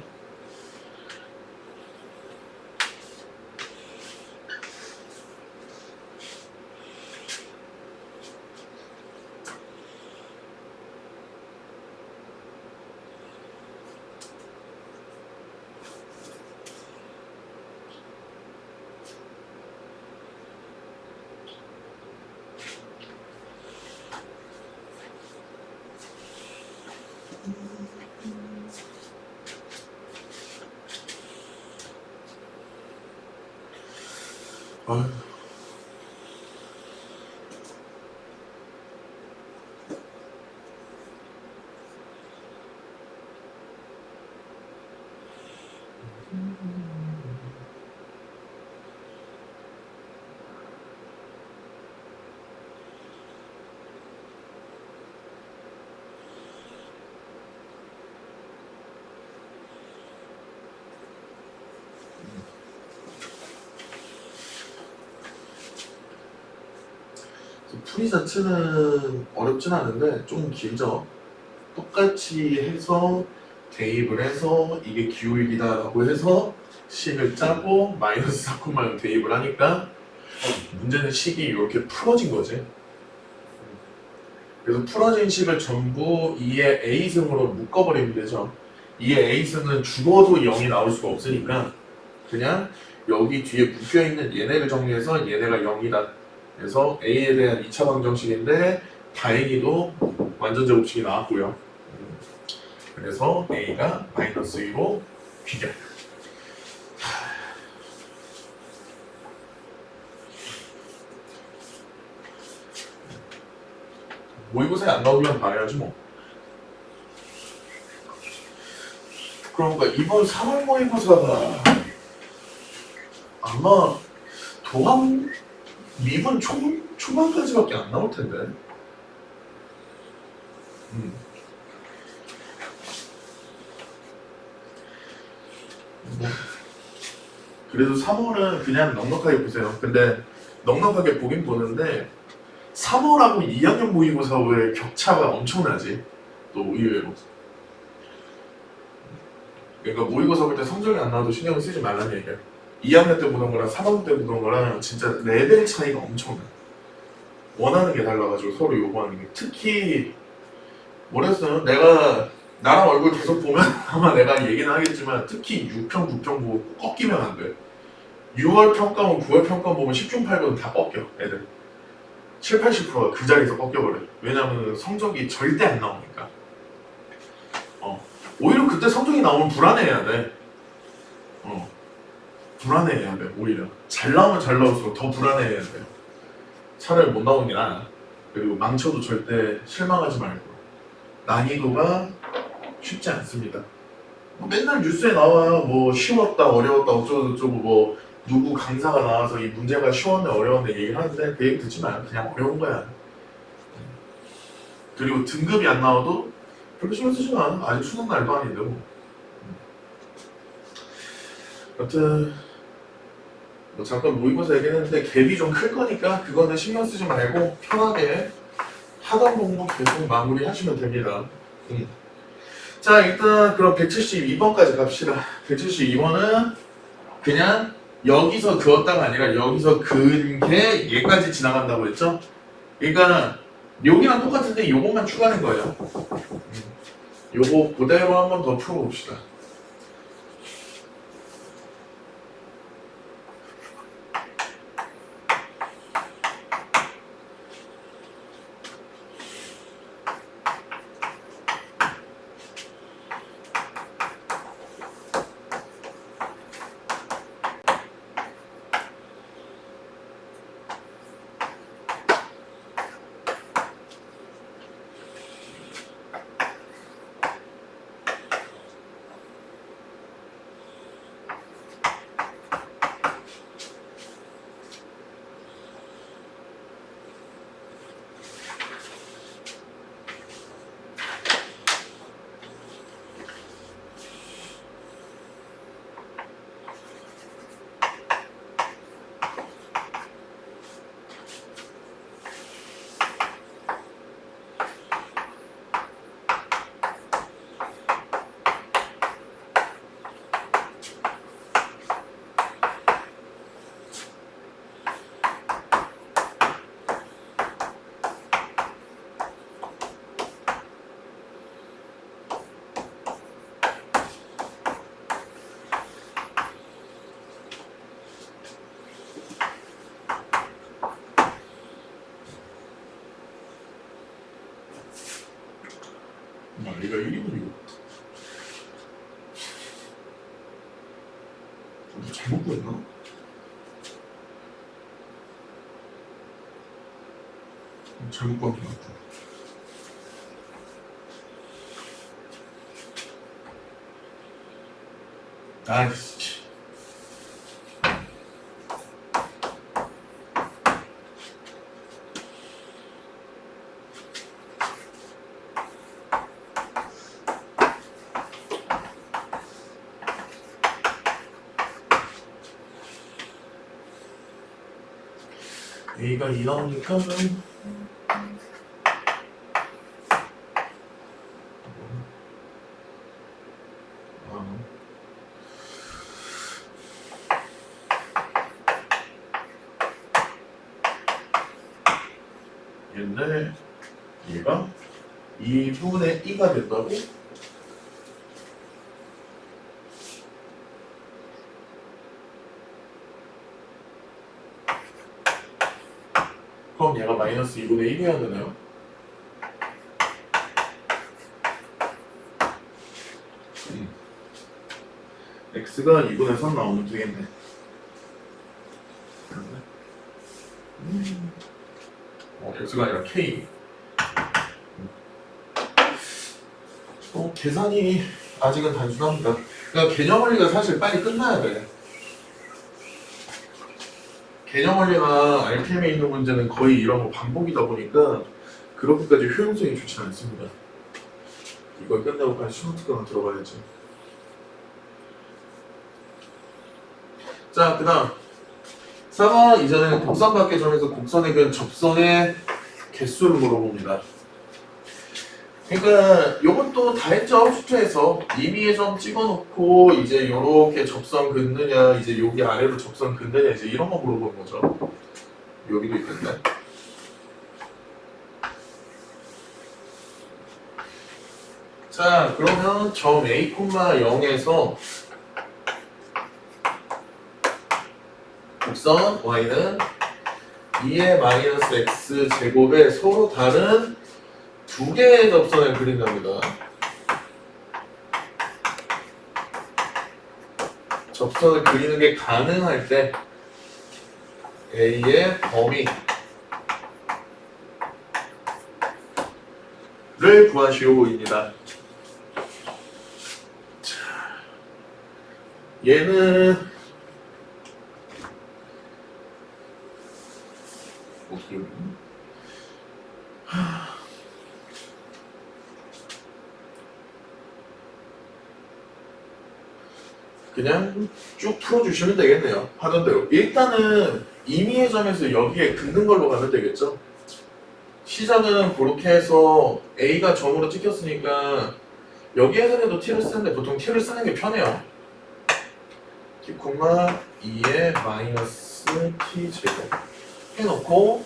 아유. 풀이 자체는 어렵진 않은데 좀 길죠. 똑같이 해서 대입을 해서 이게 기울기다라고 해서 식을 짜고 마이너스 4콤마를 대입을 하니까 문제는 식이 이렇게 풀어진 거지. 그래서 풀어진 식을 전부 2의 a승으로 묶어버리면 되죠. 2의 a승은 죽어도 0이 나올 수가 없으니까 그냥 여기 뒤에 묶여있는 얘네를 정리해서 얘네가 0이다. 그래서 a에 대한 2차 방정식인데 다행히도 완전 제곱식이 나왔고요. 그래서 a가 마이너스 2로 귀결. 모의고사에 안 나오면 봐야지 뭐. 그러니까 이번 3월 모의고사가 아마 도함 미분 초반까지밖에 안 나올 텐데. 뭐. 그래도 3월은 그냥 넉넉하게 보세요. 근데 넉넉하게 보긴 보는데 3월하고 2학년 모의고사의 격차가 엄청나지. 또 의외로. 그러니까 모의고사 볼 때 성적이 안 나와도 신경 쓰지 말라는 얘기야. 2학년 때 보던 거랑 3학년 때 보던 거랑 진짜 레벨 차이가 엄청나. 원하는 게 달라가지고 서로 요구하는 게. 특히 뭐랬어요? 나랑 얼굴 계속 보면 아마 내가 얘기는 하겠지만 특히 6평, 9평 보고 꺾이면 안 돼. 6월 평가원, 9월 평가원 보면 10중 8군 다 꺾여, 애들. 7, 80%가 그 자리에서 꺾여버려. 왜냐면 성적이 절대 안 나오니까. 오히려 그때 성적이 나오면 불안해해야 돼. 불안해해야 돼, 오히려. 잘 나오면 잘 나올수록 더 불안해해야 돼. 차라리 못 나오는 게 나아. 그리고 망쳐도 절대 실망하지 말고. 난이도가 쉽지 않습니다. 뭐 맨날 뉴스에 나와 뭐 쉬웠다 어려웠다 어쩌고저쩌고 뭐 누구 강사가 나와서 이 문제가 쉬웠네 어려웠네 얘기를 하는데 그 얘기 듣지 마요. 그냥 어려운 거야. 그리고 등급이 안 나와도 별로 신경 쓰지 마. 아직 수능 날도 아닌데 뭐. 여튼 뭐 잠깐 모의고사 얘기했는데 갭이 좀 클 거니까 그거는 신경 쓰지 말고 편하게 하던 공부 계속 마무리 하시면 됩니다. 자, 일단 그럼 172번까지 갑시다. 172번은 그냥 여기서 그었다가 아니라 여기서 그은 게 얘까지 지나간다고 했죠? 그러니까 여기랑 똑같은데 요것만 추가된 거예요. 요거 그대로 한번 더 풀어봅시다. 1이군요. 우리 잘못 구했나? 잘못 구한 것 같아. 아이씨. A가 2 나오니까 얘인데 얘가 2분의 2가 된다고? 그럼 얘가 마이너스 2분의 1이어야 되나요? x가 2분의 3 나오면 되겠네. x가 아니라 k. 계산이 아직은 단순합니다. 그러니까 개념 원리가 사실 빨리 끝나야 돼. 개념 원리가 RPM에 있는 문제는 거의 이런 거 반복이다 보니까 그렇게까지 효용성이 좋지 않습니다. 이걸 끝내고 빨리 슈노트가 들어가야지. 자, 그 다음 4번 이전에는 곡선 밖의 점에서 곡선의 근 접선의 개수를 물어봅니다. 그러니까 요것도 다 했죠. 수트에서 임의의 점 찍어놓고 이제 요렇게 접선 긋느냐, 이제 여기 아래로 접선 긋느냐, 이제 이런 거 물어보는 거죠. 여기도 있던데. 자, 그러면 점 A, 0에서 곡선 y는 2의 마이너스 x 제곱에 서로 다른 두 개의 접선을 그린답니다. 접선을 그리는 게 가능할 때 A의 범위를 구하시오입니다. 얘는 어떻게 그냥 쭉 풀어주시면 되겠네요. 하던 대로. 일단은 임의의 점에서 여기에 긋는 걸로 가면 되겠죠. 시작은 그렇게 해서 A가 점으로 찍혔으니까 여기에서도 t를 쓰는데 보통 t를 쓰는 게 편해요. t, 2의 마이너스 t 제곱 해놓고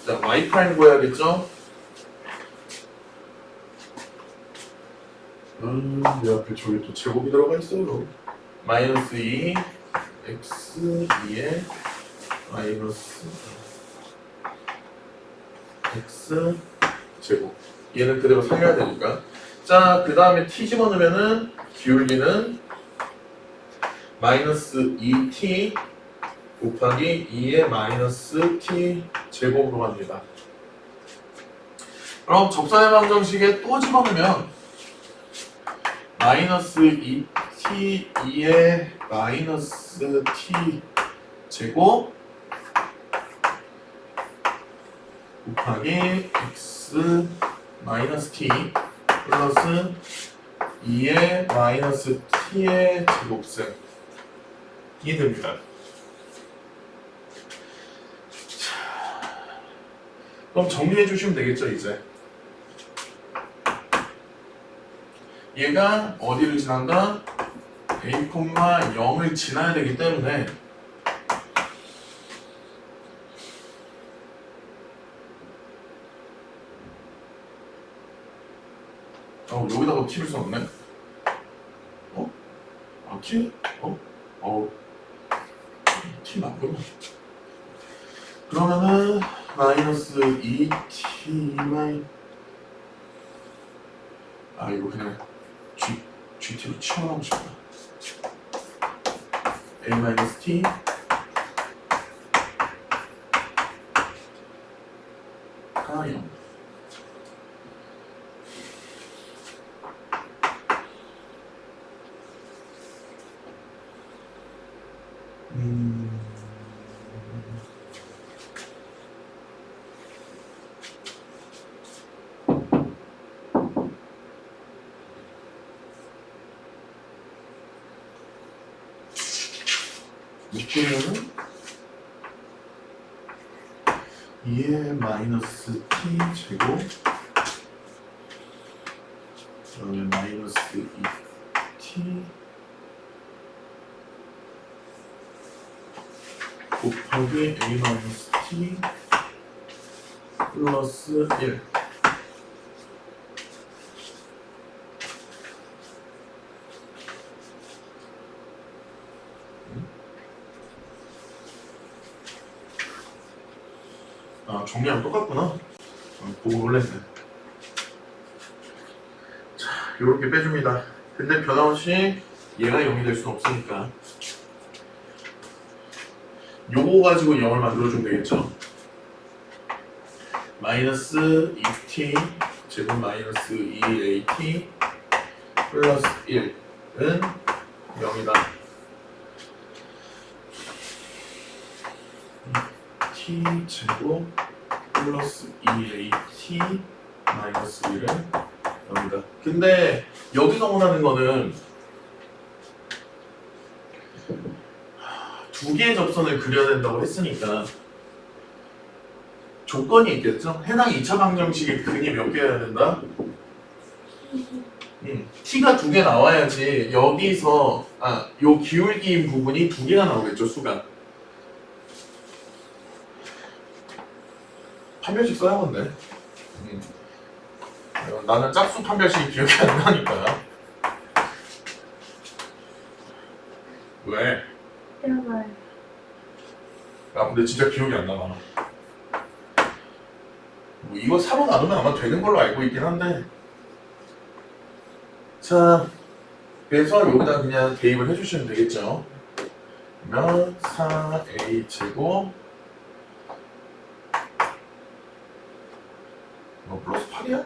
자 y 프라임 구해야겠죠? 내 앞에 저기 또 제곱이 들어가 있어요. 마이너스 2 x 2의 마이너스 x 제곱. 얘는 그대로 살려야 되니까. 자, 그 다음에 t 집어넣으면은 기울기는 마이너스 2t 곱하기 2의 마이너스 t 제곱으로 갑니다. 그럼 접선의 방정식에 또 집어넣으면 마이너스 2t 2의 마이너스 t 제곱 곱하기 x 마이너스 t 플러스 2의 마이너스 t의 제곱승이 됩니다. 그럼 정리해 주시면 되겠죠, 이제. 얘가 어디를 지난다? A, 0을 지나야 되기 때문에 여기다가 t를 써놨네? t? t 맞구나. 그러면은 마이너스 2t 아 이거 그냥 GT로 치워하고 싶다. A-T 하영 묶으면은 2의 마이너스 t 제곱 그다음에 마이너스 2t 곱하기 a 마이너스 t 플러스 1 아, 정리하면 똑같구나. 보고 놀랬네. 자, 요렇게 빼줍니다. 근데 변함없이 얘가 0이 될 수는 없으니까 요거 가지고 0을 만들어주면 되겠죠. 마이너스 2t 제곱 마이너스 2at 플러스 1은 0이다. t 제곱 플러스 2at 마이너스 1은 0이다. 근데 여기서 원하는 거는 두 개의 접선을 그려야 된다고 했으니까 조건이 있겠죠? 해당 2차 방정식의 근이 몇 개여야 된다? t가 두 개 나와야지 여기서 요 기울기인 부분이 두 개가 나오겠죠, 수가. 판별식 써야겠네. 나는 짝수 판별식이 기억이 안 나니까. 왜? 기억나요. 아 근데 진짜 기억이 안 나나. 뭐 이거 4로 나누면 아마 되는 걸로 알고 있긴 한데. 자, 그래서 여기다 그냥 대입을 해주시면 되겠죠. 그러면 4a 제곱 이거 플러스 8이야?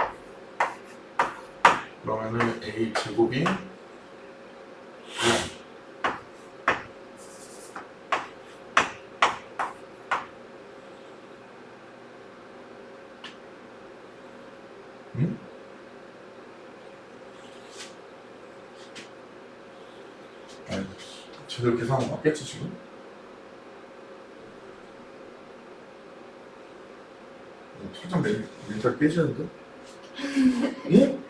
그러면은 a 제곱이 응? 아니, 제대로 계산하면 맞겠지 지금? 살짝 멘탈 깨지는데? 응?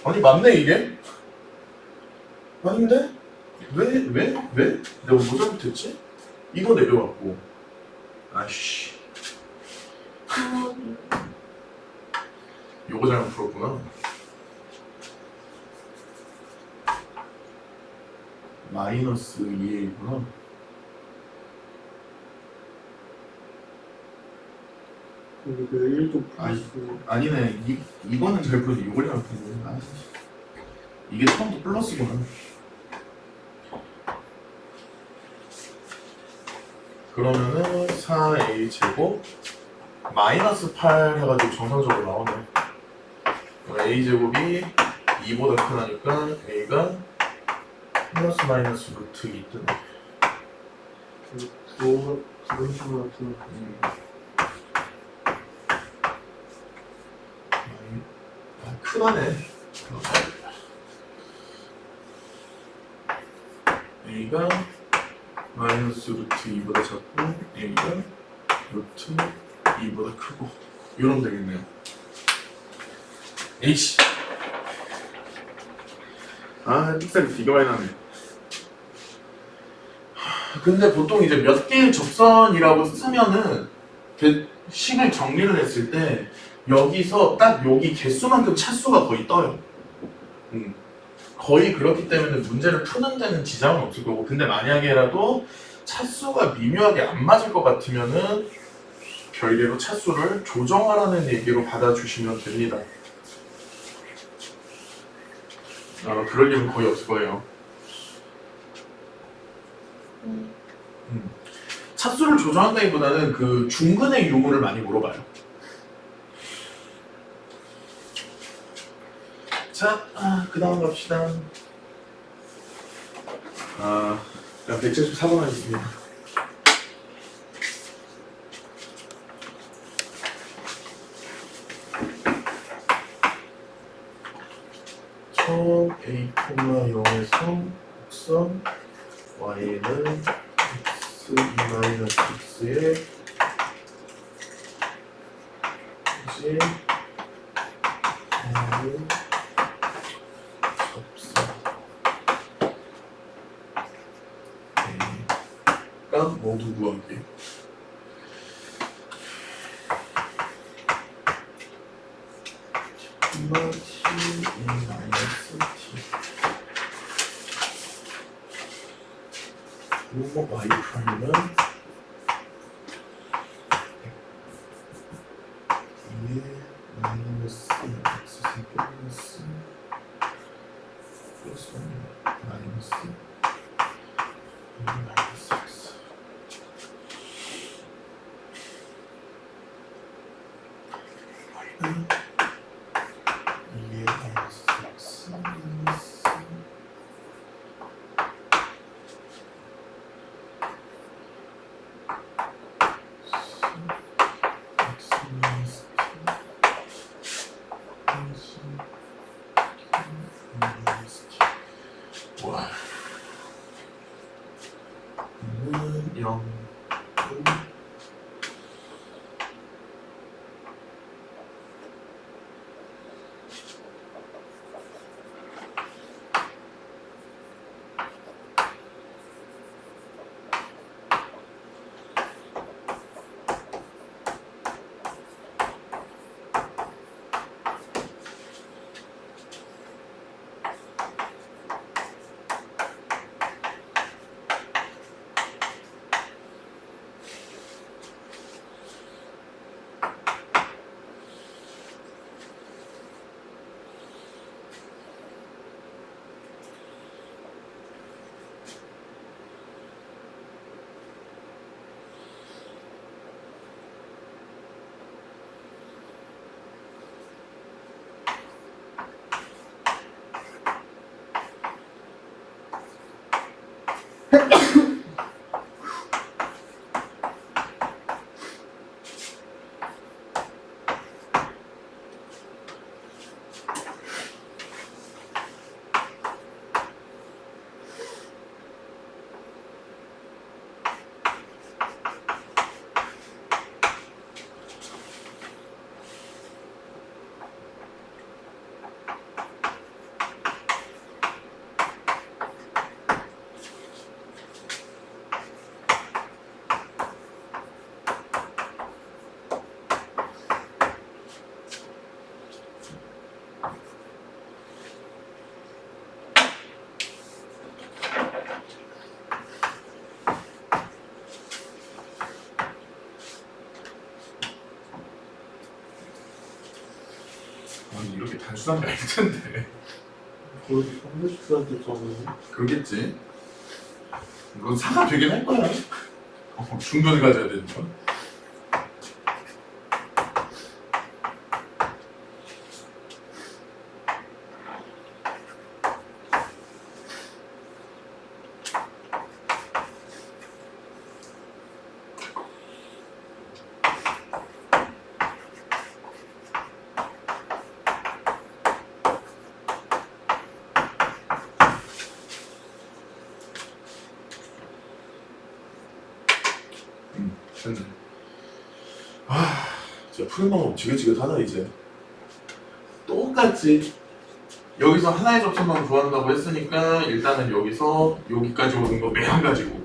아니 맞네 이게? 아닌데? 왜? 내가 뭐 잘못했지? 이거 내려왔고 아이씨 요거 잘못 풀었구나. 마이너스 2a구나. 여기 그 1도 플러스 아니네. 이거는 잘 풀었는데 이걸 잘못 푼 거야. 이게 처음부터 플러스구나. 그러면은 4a 제곱 마이너스 8 해가지고 정상적으로 나오네. a 제곱이 2보다 크다니까 a가 플러스 마이너스 루트 2 뜨네. 그런 식으로 같은 크다네. a가 마이너스 루트 2보다 작고 a가 루트 2보다 크고 이러면 되겠네요. 에이씨 삑사리 되게 많이 나네. 근데 보통 이제 몇 개의 접선이라고 쓰면은 식을 정리를 했을 때 여기서 딱 여기 개수만큼 차수가 거의 떠요. 거의 그렇기 때문에 문제를 푸는 데는 지장은 없을 거고, 근데 만약에라도 차수가 미묘하게 안 맞을 것 같으면은 별개로 차수를 조정하라는 얘기로 받아주시면 됩니다. 그럴 일은 거의 없을 거예요. 차수를 조정한다기보다는 그 중근의 유무를 많이 물어봐요. 자, 그 다음 갑시다. 그럼 174번 하겠습니다. 처음 A, 0에서 곡선 Y는 x2-x의 이제 Y는 접선 A가 모두 구하기. t 그리고 y 프라임은 2의 마이너스 x 플러스 플러스 1 마이너스 2 마이너스 x y는 2의 마이너스 x 마이너스 와, 는 0, 이렇게 단순한 게 아닐 텐데. 거의 30%한테 저는 그러겠지. 이건 사가 되긴 할 거야. 중견을 가져야 되니까. 됐네. 진짜 푸는 방법 지긋지긋하다 이제. 똑같지. 여기서 하나의 접선만 구한다고 했으니까 일단은 여기서 여기까지 오는 거 매한 가지고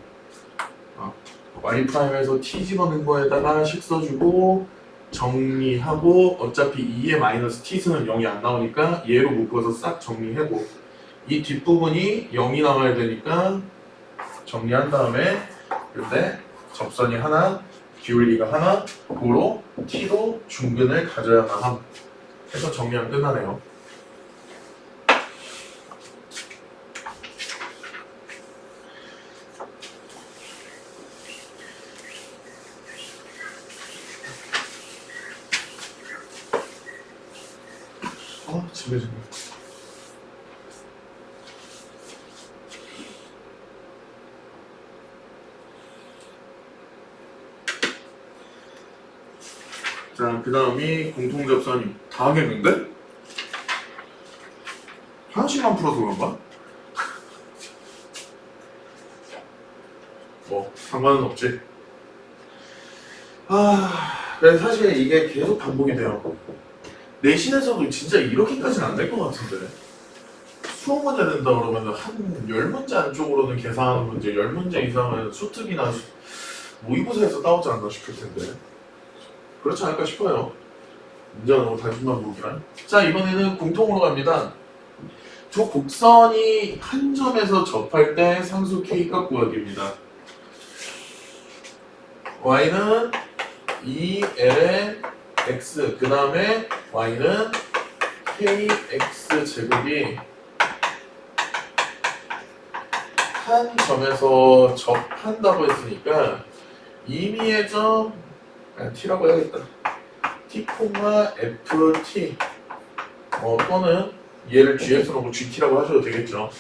y 프라임에서 t 집어넣은 거에다가 식 써주고 정리하고 어차피 2의 마이너스 t수는 0이 안 나오니까 얘로 묶어서 싹 정리하고 이 뒷부분이 0이 나와야 되니까 정리한 다음에 근데 접선이 하나 기울기가 하나, 고로 t도 중근을 가져야만 함. 해서 정리하면 끝나네요. 집에 좀. 자, 그 다음이 공통접선이 다 하겠는데? 하나씩만 풀어서 그런가? 뭐 상관은 없지. 그래서 사실 이게 계속 반복이 돼요. 내신에서도 진짜 이렇게까지는 안 될 것 같은데. 수업 문제 낸다 그러면 한 10문제 안쪽으로는 계산하는 문제, 10문제 이상은 수특이나 모의고사에서 따오지 않나 싶을 텐데. 그렇지 않을까 싶어요. 문제가 너무 단순한 부분이라. 자, 이번에는 공통으로 갑니다. 두 곡선이 한 점에서 접할 때 상수 K값 구하기입니다. Y는 2L의 X, 그 다음에 Y는 KX 제곱이 한 점에서 접한다고 했으니까 임의의 점 T라고 해야겠다. T, FT 또는 얘를 GX라고 GT라고 하셔도 되겠죠.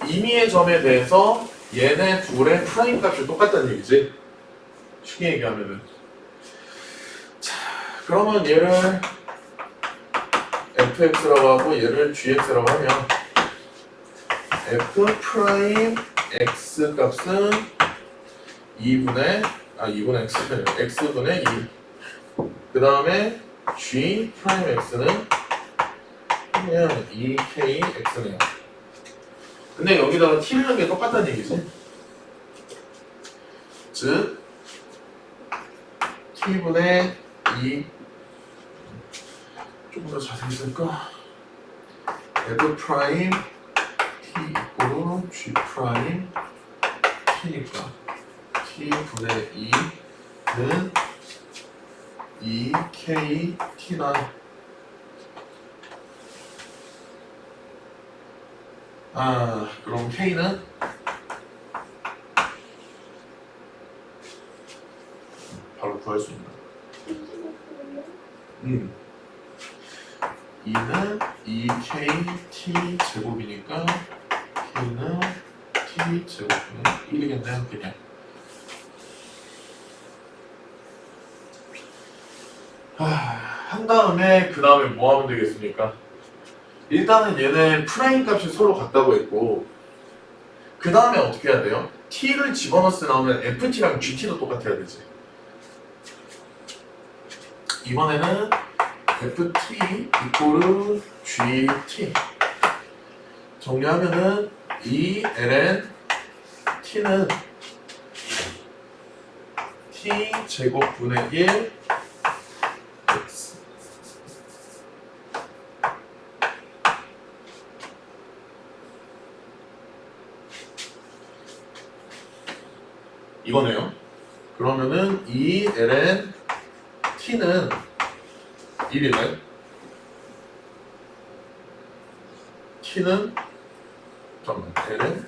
임의의 점에 대해서 얘네 둘의 프라임 값이 똑같다는 얘기지. 쉽게 얘기하면은. 자, 그러면 얘를 fx라고 하고 얘를 gx라고 하면 f 프라임 x 값은 2분의 x, x분의 2. 그 다음에 g 프라임 x는 그냥 2kx네요. 근데 여기다가 t를 넣은 게 똑같다는 얘기지. 즉 t분의 2 조금 더 자세히 쓸까? f 프라임 t 이꼬르 g 프라임 t니까 t분의 2는 2k t나 그럼 k는 바로 구할 수 있나? 2는 2kt 제곱이니까 k는 t 제곱은 1이겠네요. 그냥 한 다음에 그 다음에 뭐 하면 되겠습니까? 일단은 얘네 프라임 값이 서로 같다고 했고 그 다음에 어떻게 해야 돼요? t를 집어넣을 나오면 ft랑 gt도 똑같아야 되지. 이번에는 ft 이꼬르 gt 정리하면은 2ln t는 t 제곱분의 1 x 이거네요. 그러면은 2ln t는 1이네. t는 잠깐만 ln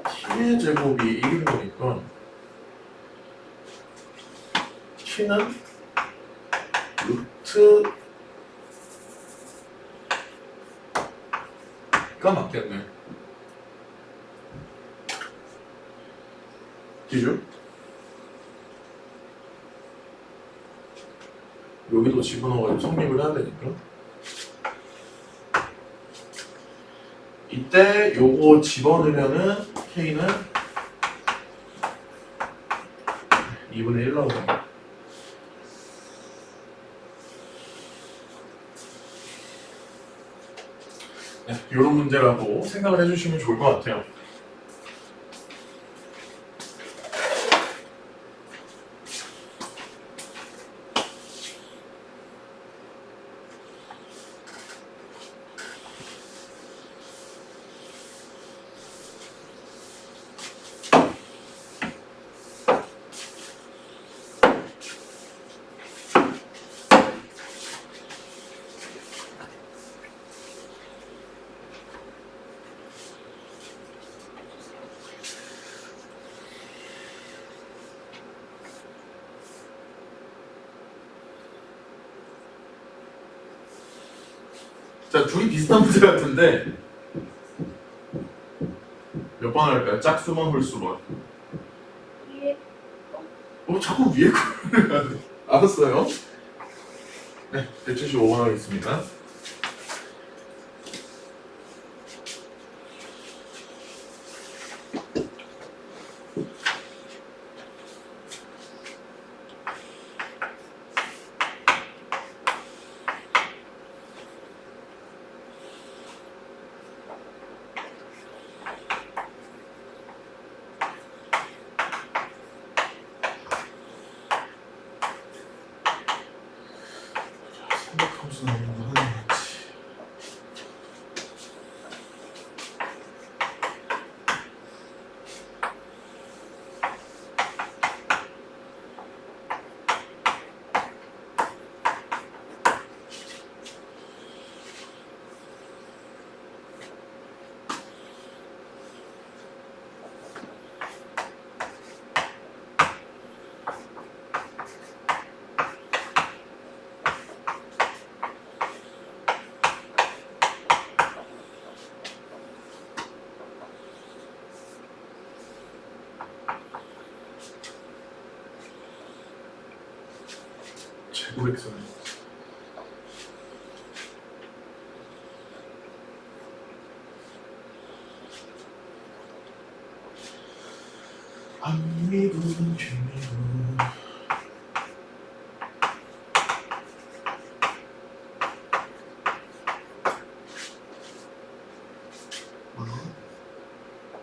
t의 제곱이 1인 거니까 t는 루트가 맞겠네. 기준? 여기도 집어넣어가지고 성립을 해야 되니까. 이때 요거 집어넣으면은 K는 2분의 1 나오잖아. 네, 요런 문제라고 생각을 해주시면 좋을 것 같아요. 자, 둘이 비슷한 문제 같은데 몇 번 할까요? 짝수번, 홀수번. 위에 자꾸 위에 거를 가네. 알았어요. 네, 175번 하겠습니다. 삼각함수 나오는 거 하나 맞지. 제곱엑스는 한미분 중미분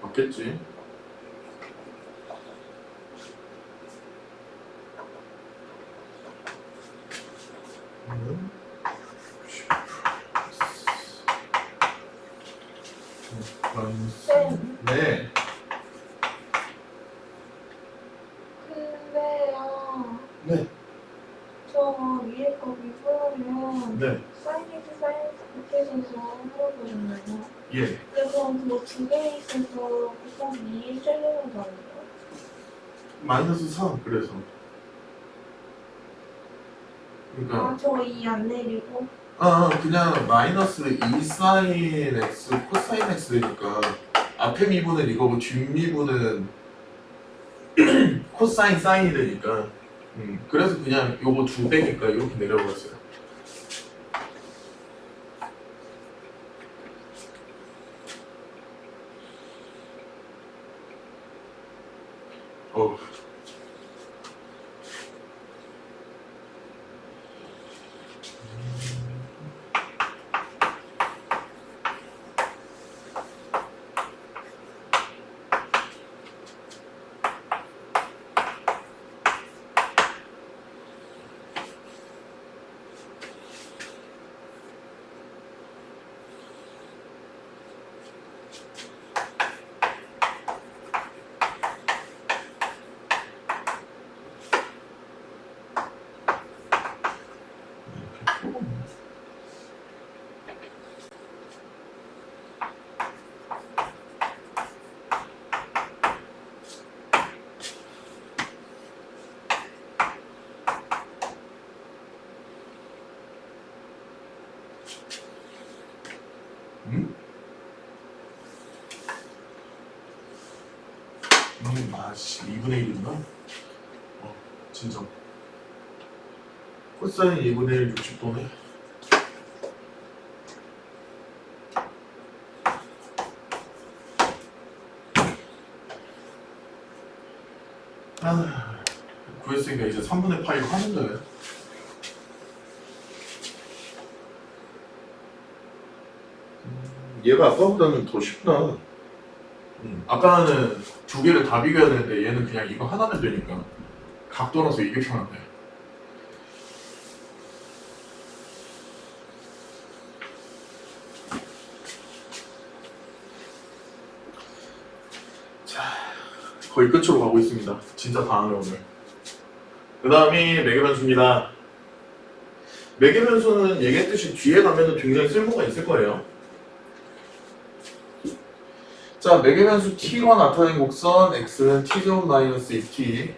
맞겠지? 네. 근데요. 네. 저 위에 거 미분하면 네. 사인이드 사인스 그렇게 해서 하라고 했나요? 예. 근데 그럼 그거 두 개 있어서 곱하기 2 셀려는 거 아니에요? 마이너스 3 그래서. 그러니까 아, 저 2 안 내리고? 그냥 마이너스 2 사인 x 코사인 x니까 앞에 미분은 이거고 뒷 미분은 코사인 사인이 되니까 그래서 그냥 요거 2배니까 이렇게 내려버렸어요. 어우. 아씨 2분의 1이구나. 진정. 코사인 2분의 1 60도네. 구했으니까 이제 3분의 파이 하는 거예요. 얘가 아까보다는 더 쉽다. 아까는 두 개를 다 비교해야 되는데 얘는 그냥 이거 하나면 되니까 각도라서 이게 편한데. 자, 거의 끝으로 가고 있습니다. 진짜 다 하네 오늘. 그 다음이 매개변수입니다. 매개변수는 얘기했듯이 뒤에 가면은 굉장히 쓸모가 있을 거예요. 자, 매개변수 t와 나타낸 곡선 x는 t제곱 마이너스 2t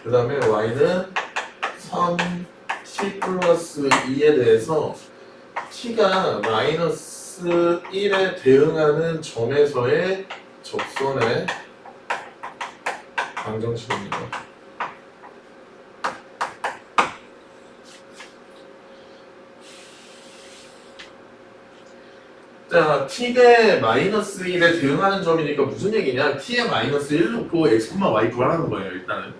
그 다음에 y는 3t 플러스 2에 대해서 t가 마이너스 1에 대응하는 점에서의 접선의 방정식입니다. 자, t의 마이너스 1에 대응하는 점이니까 무슨 얘기냐? t의 마이너스 1 놓고 x, y 구하라는 거예요, 일단은.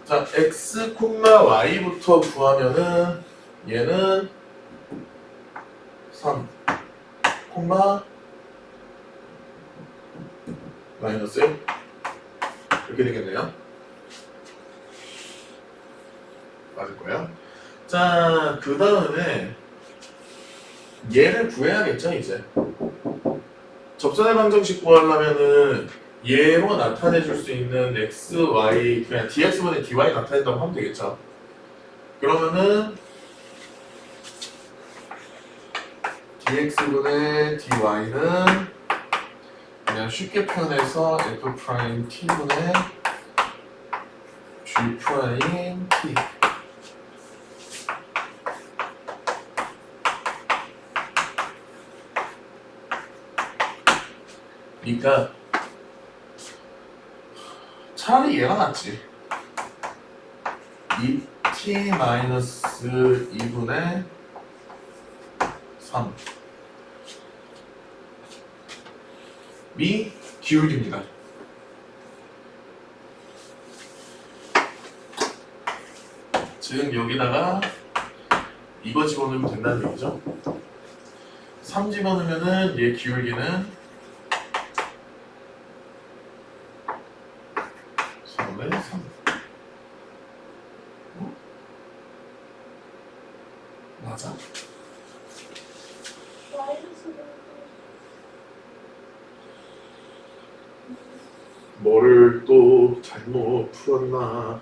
자, x, y부터 구하면은 얘는 3, 마이너스 1 이렇게 되겠네요. 맞을 거예요. 자, 그 다음에 얘를 구해야겠죠, 이제. 접선의 방정식 구하려면은 얘로 나타내 줄 수 있는 x, y, 그냥 dx분의 dy 나타낸다고 하면 되겠죠. 그러면은 dx분의 dy는 그냥 쉽게 표현해서 f' t분의 g' t. 그러니까 차라리 얘가 낫지. 2t-2분의 3이 기울기입니다. 지금 여기다가 이거 집어넣으면 된다는 얘기죠. 3 집어넣으면은 얘 기울기는 3의 3. 맞아? 뭐를 또 잘못 풀었나?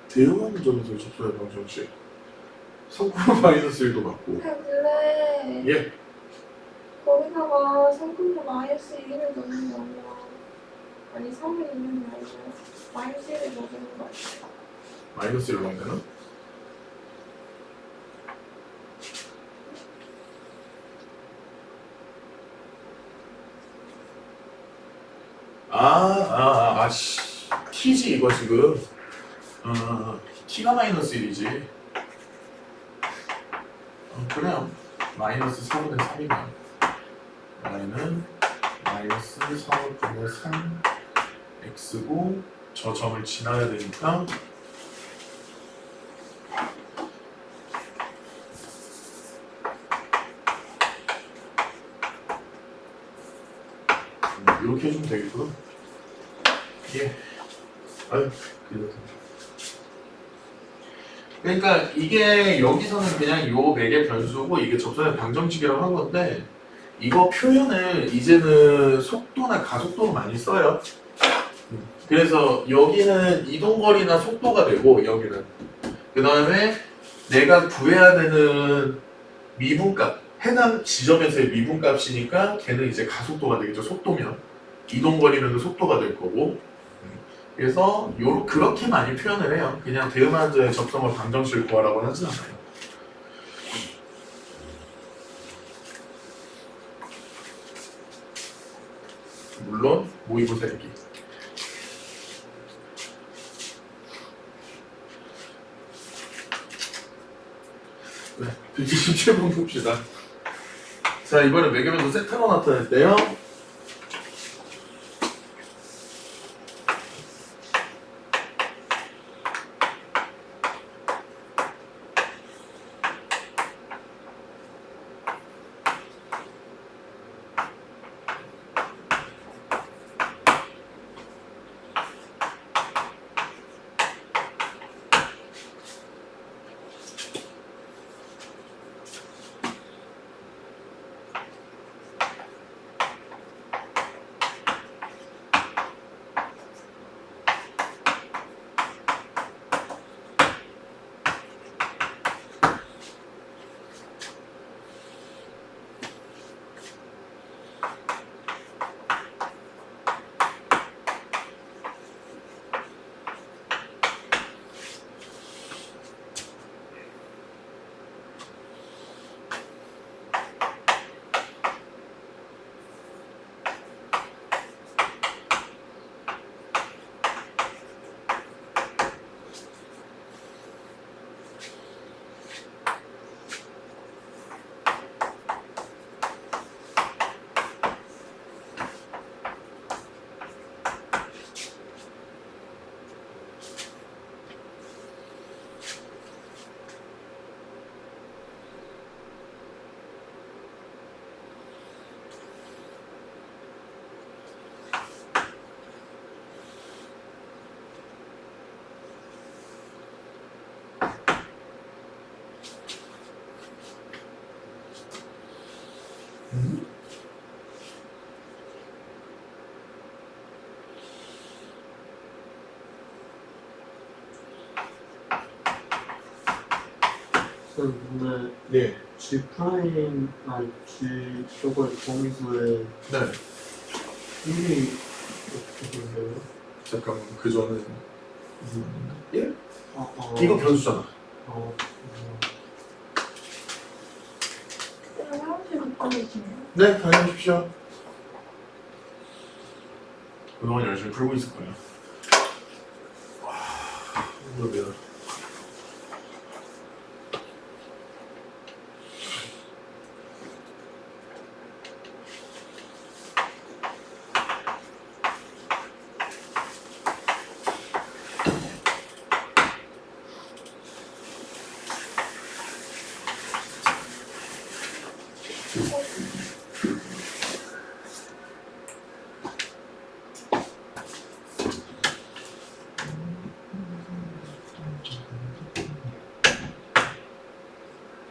대응하는 점에서 접선의 방정식 3, 마이너스 1도 맞고. 근데 예. 거기다가 3분의 마이너스 1을 넣는 게 아니라 아니 3을 넣는 게 아니라 마이너스 1을 넣는 거 아니야? 마이너스 1 넣으면 되나? 씨. t지 이거 지금. t가 마이너스 1이지. 그래요. 마이너스 4분의 3이면 y는 마이너스 4분의 3 x고 저 점을 지나야 되니까 이렇게 해주면 되겠구나. 예. 아유, 그러니까 이게 여기서는 그냥 요 매개 변수고 이게 접선의 방정식이라고 한 건데 이거 표현을 이제는 속도나 가속도로 많이 써요. 그래서 여기는 이동거리나 속도가 되고 여기는 그 다음에 내가 구해야 되는 미분값 해당 지점에서의 미분값이니까 걔는 이제 가속도가 되겠죠. 속도면 이동거리면 속도가 될 거고 그래서 그렇게 많이 표현을 해요. 그냥 대응하자의 접선을 방정식을 구하라고 하진 않아요. 물론 모의고사 얘기. 네, 127번 봅시다. 자, 이번에 매개변도 세타로 나타냈대요. 음? 근데 네. G 프라임 아니 G 저걸 정수의 네. 1이 어떻게 된대요? 잠깐만 그 전에 1? 이거 변수잖아. 그냥 사무실 갔다 오시네요. 네, 다녀오십시오. 그동안 열심히 풀고 있을 거예요. 와, 그러면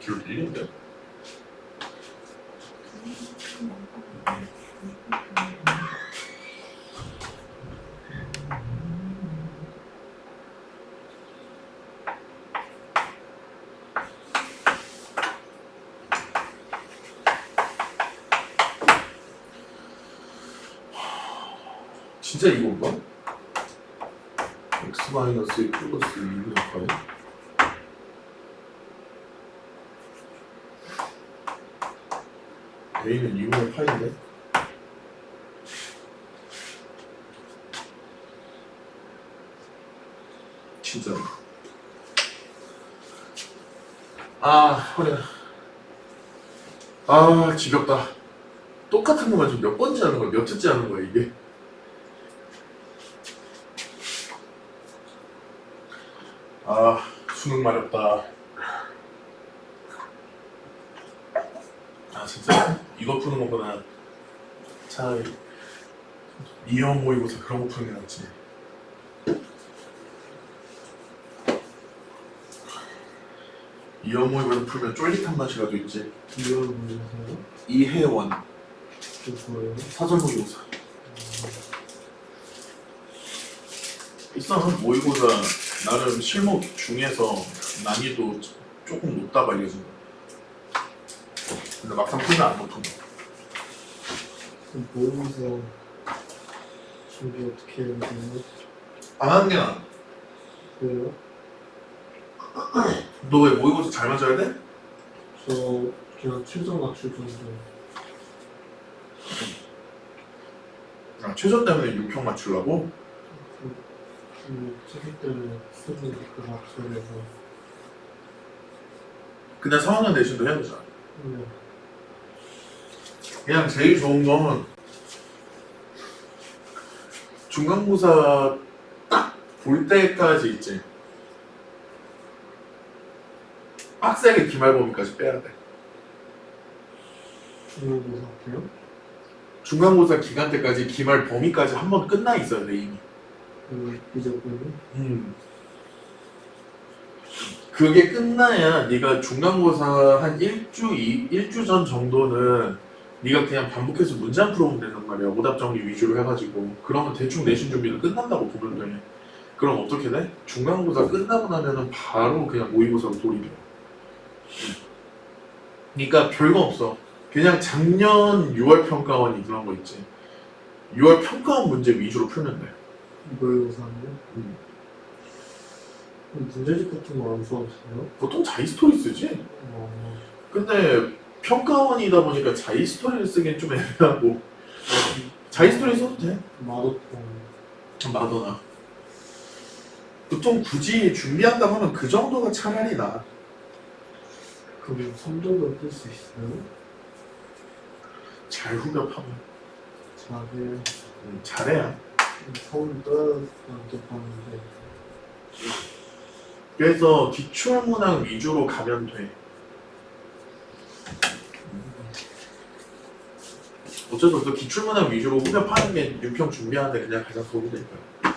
기울 1인데? 진짜 이건가? x 마이너스 1 플러스 2분 할까요? a는 2분의 파인데? 진짜로. 아, 허리야. 아, 지겹다. 똑같은 것만 지금 몇 번째 하는 거야? 몇 회째 하는 거야, 이게? 아, 수능 마렵다. 아, 진짜 이거 푸는 것보다 차라리 이형 모의고사 그런 거 푸는 게 낫지. 이형 모의고사 풀면 쫄깃한 맛이라도 있지. 이걸 보면서요? 이혜원 그거예요? 사전 모의고사. 있어. 모의고사 나름 실무 중에서 난이도 조금 높다고 알려진 거. 근데 막상 풀면 안 높은 거. 그럼 모르면서 준비 어떻게 해야 되나요? 안 하는 게 나아. 왜요? 너 왜 모의고사 잘 맞아야 돼? 저 그냥 최저 맞출 정도. 아, 최저 때문에 6평 맞추려고? 최저 때문에 수준 그 맞춰서. 그냥 4학년 내신도 해야 되잖아. 네. 그냥 제일 좋은 건 중간고사 딱 볼 때까지 있지. 빡세게 기말범위까지 빼야 돼. 중간고사 할게요. 중간고사 기간 때까지 기말 범위까지 한 번 끝나 있어야 돼 이미. 비적분이? 그게 끝나야 네가 중간고사 한 일주 전 정도는 네가 그냥 반복해서 문제 안 풀어보면 된단 말이야. 오답 정리 위주로 해가지고. 그러면 대충 내신 준비는 끝난다고 보면 돼. 그럼 어떻게 돼? 중간고사 끝나고 나면은 바로 그냥 모의고사로 돌입해. 그러니까 별거 없어. 그냥 작년 6월 평가원이 그런 거 있지. 6월 평가원 문제 위주로 풀면 돼. 모의고사는요? 음. 문제집 같은 거 안 써주세요? 보통 자이스토리 쓰지. 근데 평가원이다 보니까 자이스토리를 쓰기엔 좀 애매하고 자이스토리 써도 돼. 마도통. 마더나. 보통 굳이 준비한다고 하면 그 정도가 차라리 나아. 그럼 3점을 풀 수 있어요? 잘 후벼파면. 잘해. 잘해야. 서울 떠야 만족하는데. 그래서 기출문항 위주로 가면 돼. 어쩔 수 없어. 기출문항 위주로 후벼파는 게 윤평 준비하는데 그냥 가장 도움이 될 거야.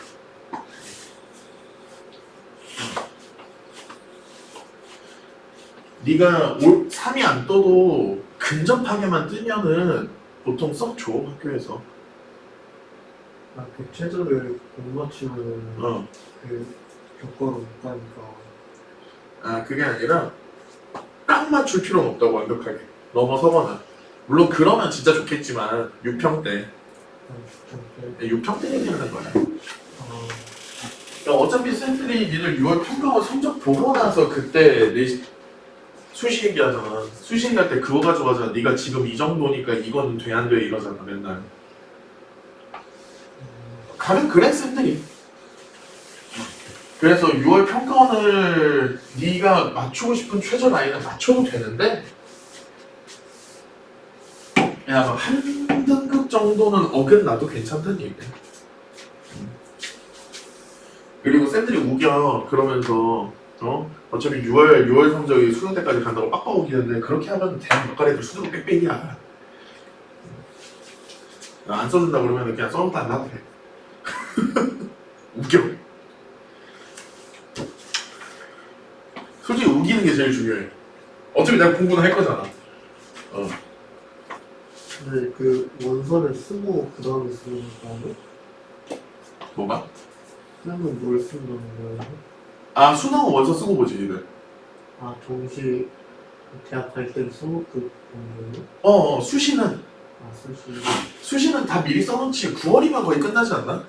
네가 3이 안 떠도 근접하게만 뜨면은 보통 써줘 학교에서. 아, 그 최저를 못 맞추면 어. 그 교과로 못 가니까. 아 그게 아니라 딱 맞출 필요는 없다고 완벽하게 넘어서거나. 물론 그러면 진짜 좋겠지만 6평 때 좀 그, 6평 때 얘기하는 거야. 아, 그러니까 어차피 쌤들이 니들 6월 평가원 성적 보고 나서 그때 내 수시 얘기하잖아. 수시 얘기할 때 그거 가져가잖아. 네가 지금 이 정도니까 이건 돼 안 돼 이러잖아 맨날. 가면 그래 쌤들이. 그래서 6월 평가원을 네가 맞추고 싶은 최저 라인을 맞춰도 되는데 야, 뭐 한 등급 정도는 어긋나도 괜찮다는 얘기야. 그리고 쌤들이 우겨 그러면서 어차피 6월 성적이 수능 때까지 간다고 빡빡 우기는데 그렇게 하면 대학 몇 가래들 수능 빽빽이야. 안 써준다 그러면 그냥 써놓다 안 나도 돼. 우겨. 솔직히 우기는 게 제일 중요해. 어차피 내가 공부는 할 거잖아. 근데 그 원서를 쓰고 그 다음에 쓰는 거는 뭐가? 쓰면 뭘 쓴다는 거예요? 아 수능은 원서 쓰고 보지 니들. 아, 동시에 그 대학 갈 때는 수목급 보는 거예요? 수시는 아, 수시. 수시는 다 미리 써놓지 9월이면 거의 끝나지 않나?